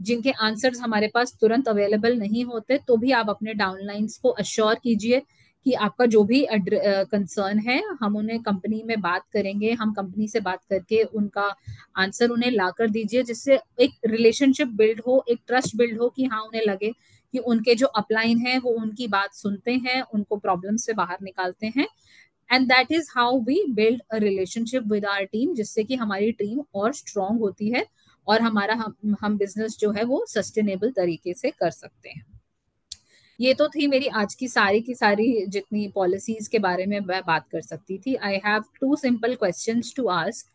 जिनके आंसर्स हमारे पास तुरंत अवेलेबल नहीं होते, तो भी आप अपने डाउनलाइंस को अश्योर कीजिए कि आपका जो भी कंसर्न है हम उन्हें कंपनी में बात करेंगे, हम कंपनी से बात करके उनका आंसर उन्हें ला कर दीजिए, जिससे एक रिलेशनशिप बिल्ड हो, एक ट्रस्ट बिल्ड हो कि हाँ उन्हें लगे कि उनके जो अपलाइन है वो उनकी बात सुनते हैं, उनको प्रॉब्लम से बाहर निकालते हैं। And that is how we build a relationship with our team, जिससे कि हमारी टीम और स्ट्रांग होती है और हमारा हम बिजनेस जो है वो सस्टेनेबल तरीके से कर सकते हैं। ये तो थी मेरी आज की सारी जितनी पॉलिसीज के बारे में मैं बात कर सकती थी। I have two simple questions to ask.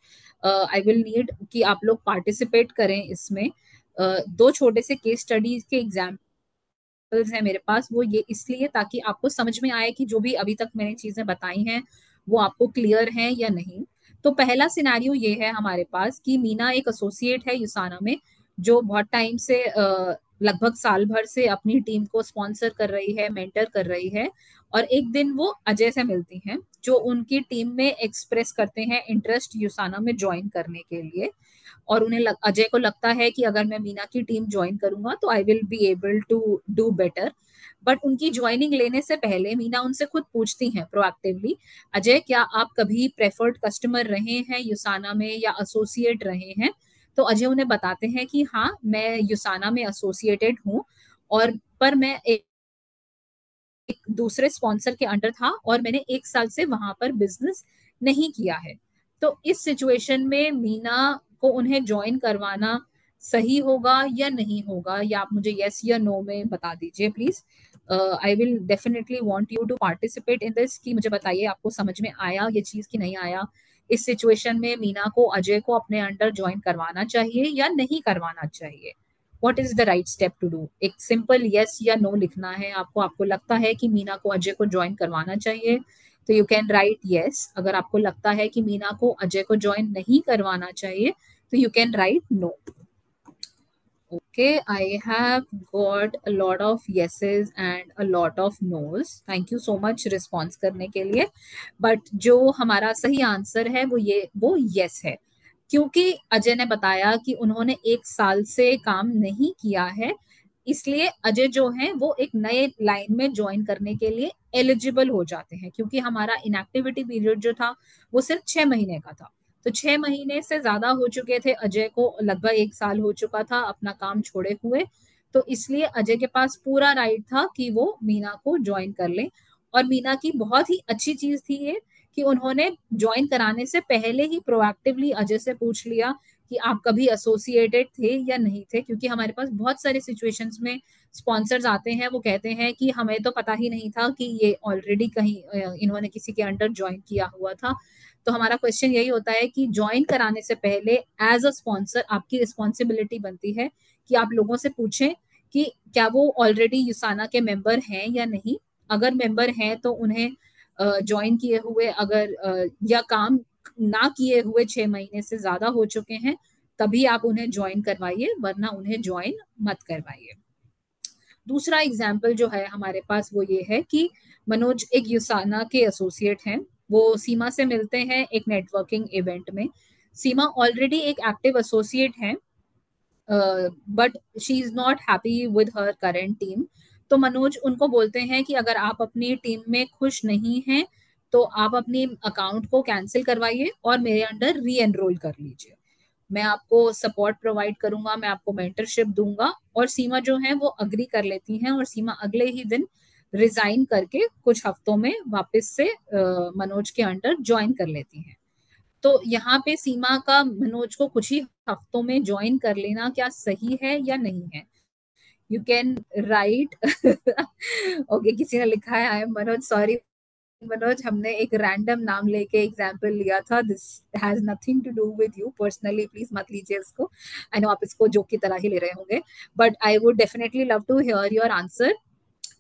I will need कि आप लोग पार्टिसिपेट करें इसमें। दो छोटे से केस स्टडीज के एग्जाम्पल्स हैं मेरे पास, वो ये इसलिए ताकि आपको समझ में आए कि जो भी अभी तक मैंने चीजें बताई हैं वो आपको क्लियर हैं या नहीं। तो पहला सिनेरियो ये है हमारे पास कि मीना एक एसोसिएट है युसाना में, जो बहुत टाइम से लगभग साल भर से अपनी टीम को स्पॉन्सर कर रही है, मेंटर कर रही है। और एक दिन वो अजय से मिलती हैं जो उनकी टीम में एक्सप्रेस करते हैं इंटरेस्ट युसाना में ज्वाइन करने के लिए। और अजय को लगता है कि अगर मैं मीना की टीम ज्वाइन करूंगा तो I will be able to do better. But उनकी ज्वाइनिंग लेने से पहले मीना उनसे खुद पूछती हैं प्रोएक्टिवली, अजय क्या आप कभी प्रेफर्ड कस्टमर रहे हैं युसाना में या एसोसिएट रहे हैं? तो अजय उन्हें बताते हैं कि हाँ मैं युसाना में एसोसिएटेड हूँ, और पर मैं एक दूसरे स्पॉन्सर के अंडर था और मैंने एक साल से वहां पर बिजनेस नहीं किया है। तो इस सिचुएशन में मीना को उन्हें ज्वाइन करवाना सही होगा या नहीं होगा, या आप मुझे यस या नो में बता दीजिए please. I will definitely want you to participate in this, कि मुझे बताइए आपको समझ में आया ये चीज कि नहीं आया। इस सिचुएशन में मीना को अजय को अपने अंडर ज्वाइन करवाना चाहिए या नहीं करवाना चाहिए। What is the right step to do? एक सिंपल यस या नो लिखना है आपको। आपको लगता है कि मीना को अजय को ज्वाइन करवाना चाहिए तो यू कैन राइट यस। अगर आपको लगता है कि मीना को अजय को ज्वाइन नहीं करवाना चाहिए तो you can write no. Okay, I have got a lot of yeses and a lot of no's. Thank you so much response करने के लिए। बट जो हमारा सही आंसर है वो yes है, क्योंकि अजय ने बताया कि उन्होंने 1 साल से काम नहीं किया है, इसलिए अजय जो है वो एक नए लाइन में ज्वाइन करने के लिए एलिजिबल हो जाते हैं, क्योंकि हमारा इनएक्टिविटी पीरियड जो था वो सिर्फ 6 महीने का था। तो 6 महीने से ज्यादा हो चुके थे अजय को, लगभग 1 साल हो चुका था अपना काम छोड़े हुए। तो इसलिए अजय के पास पूरा राइट था कि वो मीना को ज्वाइन कर ले। और मीना की बहुत ही अच्छी चीज थी ये कि उन्होंने ज्वाइन कराने से पहले ही प्रोएक्टिवली अजय से पूछ लिया कि आप कभी एसोसिएटेड थे या नहीं थे, क्योंकि हमारे पास बहुत सारे सिचुएशंस में स्पॉन्सर्स आते हैं, वो कहते हैं कि हमें तो पता ही नहीं था कि ये ऑलरेडी कहीं इन्होंने किसी के अंडर ज्वाइन किया हुआ था। तो हमारा क्वेश्चन यही होता है कि ज्वाइन कराने से पहले एज अ स्पॉन्सर आपकी रिस्पॉन्सिबिलिटी बनती है कि आप लोगों से पूछें कि क्या वो ऑलरेडी युसाना के मेंबर हैं या नहीं। अगर मेंबर हैं तो उन्हें ज्वाइन किए हुए, अगर या काम ना किए हुए 6 महीने से ज्यादा हो चुके हैं तभी आप उन्हें ज्वाइन करवाइए, वरना उन्हें ज्वाइन मत करवाइए। दूसरा एग्जाम्पल जो है हमारे पास वो ये है कि मनोज एक युसाना के एसोसिएट हैं। वो सीमा से मिलते हैं एक नेटवर्किंग इवेंट में। सीमा ऑलरेडी एक एक्टिव एसोसिएट है, but she is not happy with her current team. तो मनोज उनको बोलते हैं कि अगर आप अपनी टीम में खुश नहीं हैं तो आप अपनी अकाउंट को कैंसिल करवाइए और मेरे अंडर री एनरोल कर लीजिए। मैं आपको सपोर्ट प्रोवाइड करूंगा, मैं आपको मेंटरशिप दूंगा। और सीमा जो है वो अग्री कर लेती हैं और सीमा अगले ही दिन रिजाइन करके कुछ हफ्तों में वापस से मनोज के अंडर ज्वाइन कर लेती हैं। तो यहाँ पे सीमा का मनोज को कुछ ही हफ्तों में ज्वाइन कर लेना क्या सही है या नहीं है? You can right. ओके, किसी ने लिखा है I am Manoj. Sorry Manoj, हमने एक रैंडम नाम लेके एग्जाम्पल लिया था। This has nothing to do with you personally, please मत लीजिए इसको। आई नो आप इसको जोक की तरह ही ले रहे होंगे, but I would definitely love to hear your answer.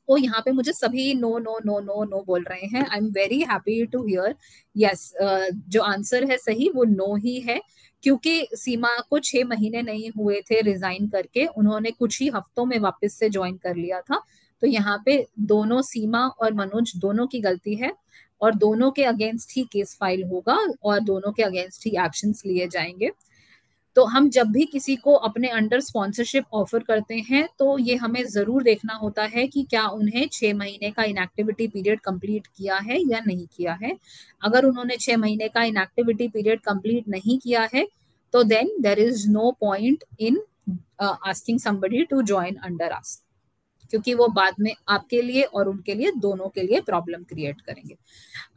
ओ यहाँ पे मुझे सभी no no no no no बोल रहे हैं। I am very happy to hear. Yes, जो आंसर है सही वो नो ही है, क्योंकि सीमा को 6 महीने नहीं हुए थे रिजाइन करके, उन्होंने कुछ ही हफ्तों में वापस से ज्वाइन कर लिया था। तो यहाँ पे दोनों सीमा और मनोज दोनों की गलती है और दोनों के अगेंस्ट ही केस फाइल होगा और दोनों के अगेंस्ट ही एक्शंस लिए जाएंगे। तो हम जब भी किसी को अपने अंडर स्पॉन्सरशिप ऑफर करते हैं तो ये हमें जरूर देखना होता है कि क्या उन्हें 6 महीने का इनएक्टिविटी पीरियड कंप्लीट किया है या नहीं किया है। अगर उन्होंने 6 महीने का इनएक्टिविटी पीरियड कंप्लीट नहीं किया है तो then there is no point in asking somebody to join under us, क्योंकि वो बाद में आपके लिए और उनके लिए दोनों के लिए प्रॉब्लम क्रिएट करेंगे।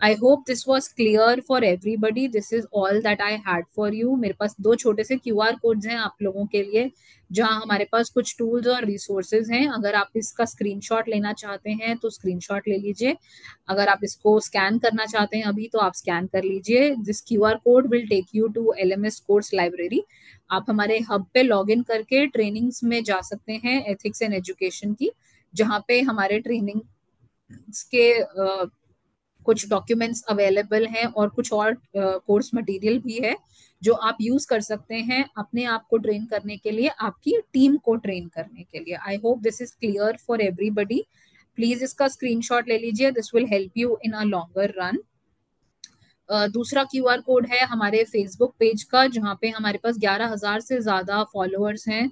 आई hope this was clear for everybody. This is all that I had for you. मेरे पास 2 छोटे से QR कोड्स हैं आप लोगों के लिए, जहां हमारे पास कुछ टूल्स और रिसोर्सेज हैं। अगर आप इसका स्क्रीनशॉट लेना चाहते हैं तो स्क्रीनशॉट ले लीजिए। अगर आप इसको स्कैन करना चाहते हैं अभी तो आप स्कैन कर लीजिए। This QR code will take you to LMS course library. आप हमारे हब पे लॉग इन करके ट्रेनिंग्स में जा सकते हैं एथिक्स एंड एजुकेशन की, जहाँ पे हमारे ट्रेनिंग के कुछ डॉक्यूमेंट्स अवेलेबल हैं और कुछ और कोर्स मटेरियल भी है जो आप यूज कर सकते हैं अपने आप को ट्रेन करने के लिए, आपकी टीम को ट्रेन करने के लिए। I hope this is clear for everybody. Please इसका स्क्रीनशॉट ले लीजिए, this will help you in a longer run. दूसरा QR कोड है हमारे फेसबुक पेज का, जहाँ पे हमारे पास 11,000 से ज्यादा फॉलोअर्स हैं।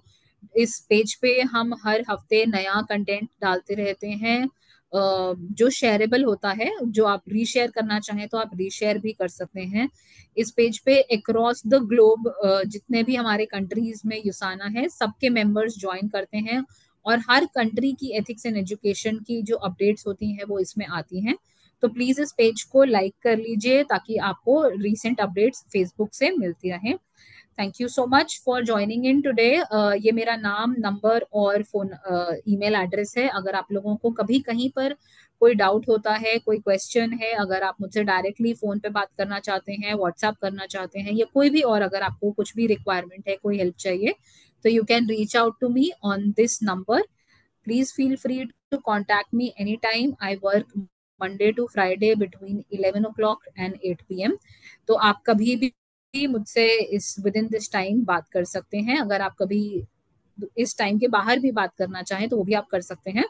इस पेज पे हम हर हफ्ते नया कंटेंट डालते रहते हैं जो शेयरेबल होता है। जो आप रीशेयर करना चाहें तो आप रीशेयर भी कर सकते हैं। इस पेज पे अक्रॉस द ग्लोब जितने भी हमारे कंट्रीज में युसाना है सबके मेंबर्स ज्वाइन करते हैं और हर कंट्री की एथिक्स एंड एजुकेशन की जो अपडेट्स होती हैं वो इसमें आती हैं। तो प्लीज इस पेज को लाइक कर लीजिए ताकि आपको रीसेंट अपडेट्स फेसबुक से मिलती रहें। Thank you so much for joining in today. ये मेरा नाम, नंबर और फोन ईमेल एड्रेस है। अगर आप लोगों को कभी कहीं पर कोई डाउट होता है, कोई क्वेश्चन है, अगर आप मुझसे डायरेक्टली फोन पे बात करना चाहते हैं, व्हाट्सएप करना चाहते हैं, या कोई भी और अगर आपको कुछ भी रिक्वायरमेंट है, कोई हेल्प चाहिए, तो you can reach out to me on this number. Please feel free to contact me anytime. I work Monday to Friday between 11 o'clock and 8 p.m. तो आप कभी भी मुझसे इस विद इन दिस टाइम बात कर सकते हैं। अगर आप कभी इस टाइम के बाहर भी बात करना चाहें तो वो भी आप कर सकते हैं।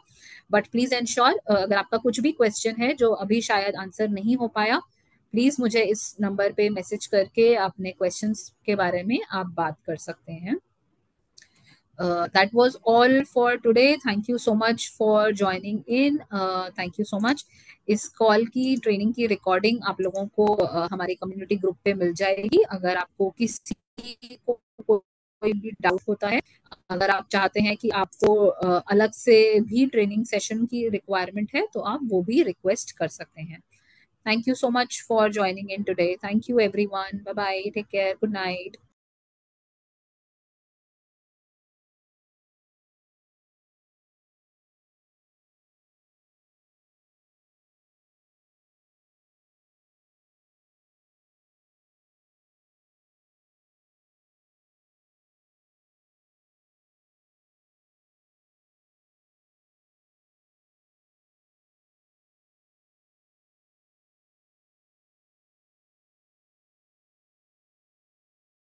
बट प्लीज एंश्योर, अगर आपका कुछ भी क्वेश्चन है जो अभी शायद आंसर नहीं हो पाया, प्लीज मुझे इस नंबर पे मैसेज करके अपने क्वेश्चंस के बारे में आप बात कर सकते हैं। That was all for today. Thank you so much for joining in. Thank you so much. इस कॉल की ट्रेनिंग की रिकॉर्डिंग आप लोगों को हमारे कम्युनिटी ग्रुप पे मिल जाएगी। अगर आपको किसी को कोई भी डाउट होता है, अगर आप चाहते हैं कि आपको अलग से भी ट्रेनिंग सेशन की रिक्वायरमेंट है, तो आप वो भी रिक्वेस्ट कर सकते हैं। Thank you so much for joining in today. Thank you everyone. Bye bye, take care, good night.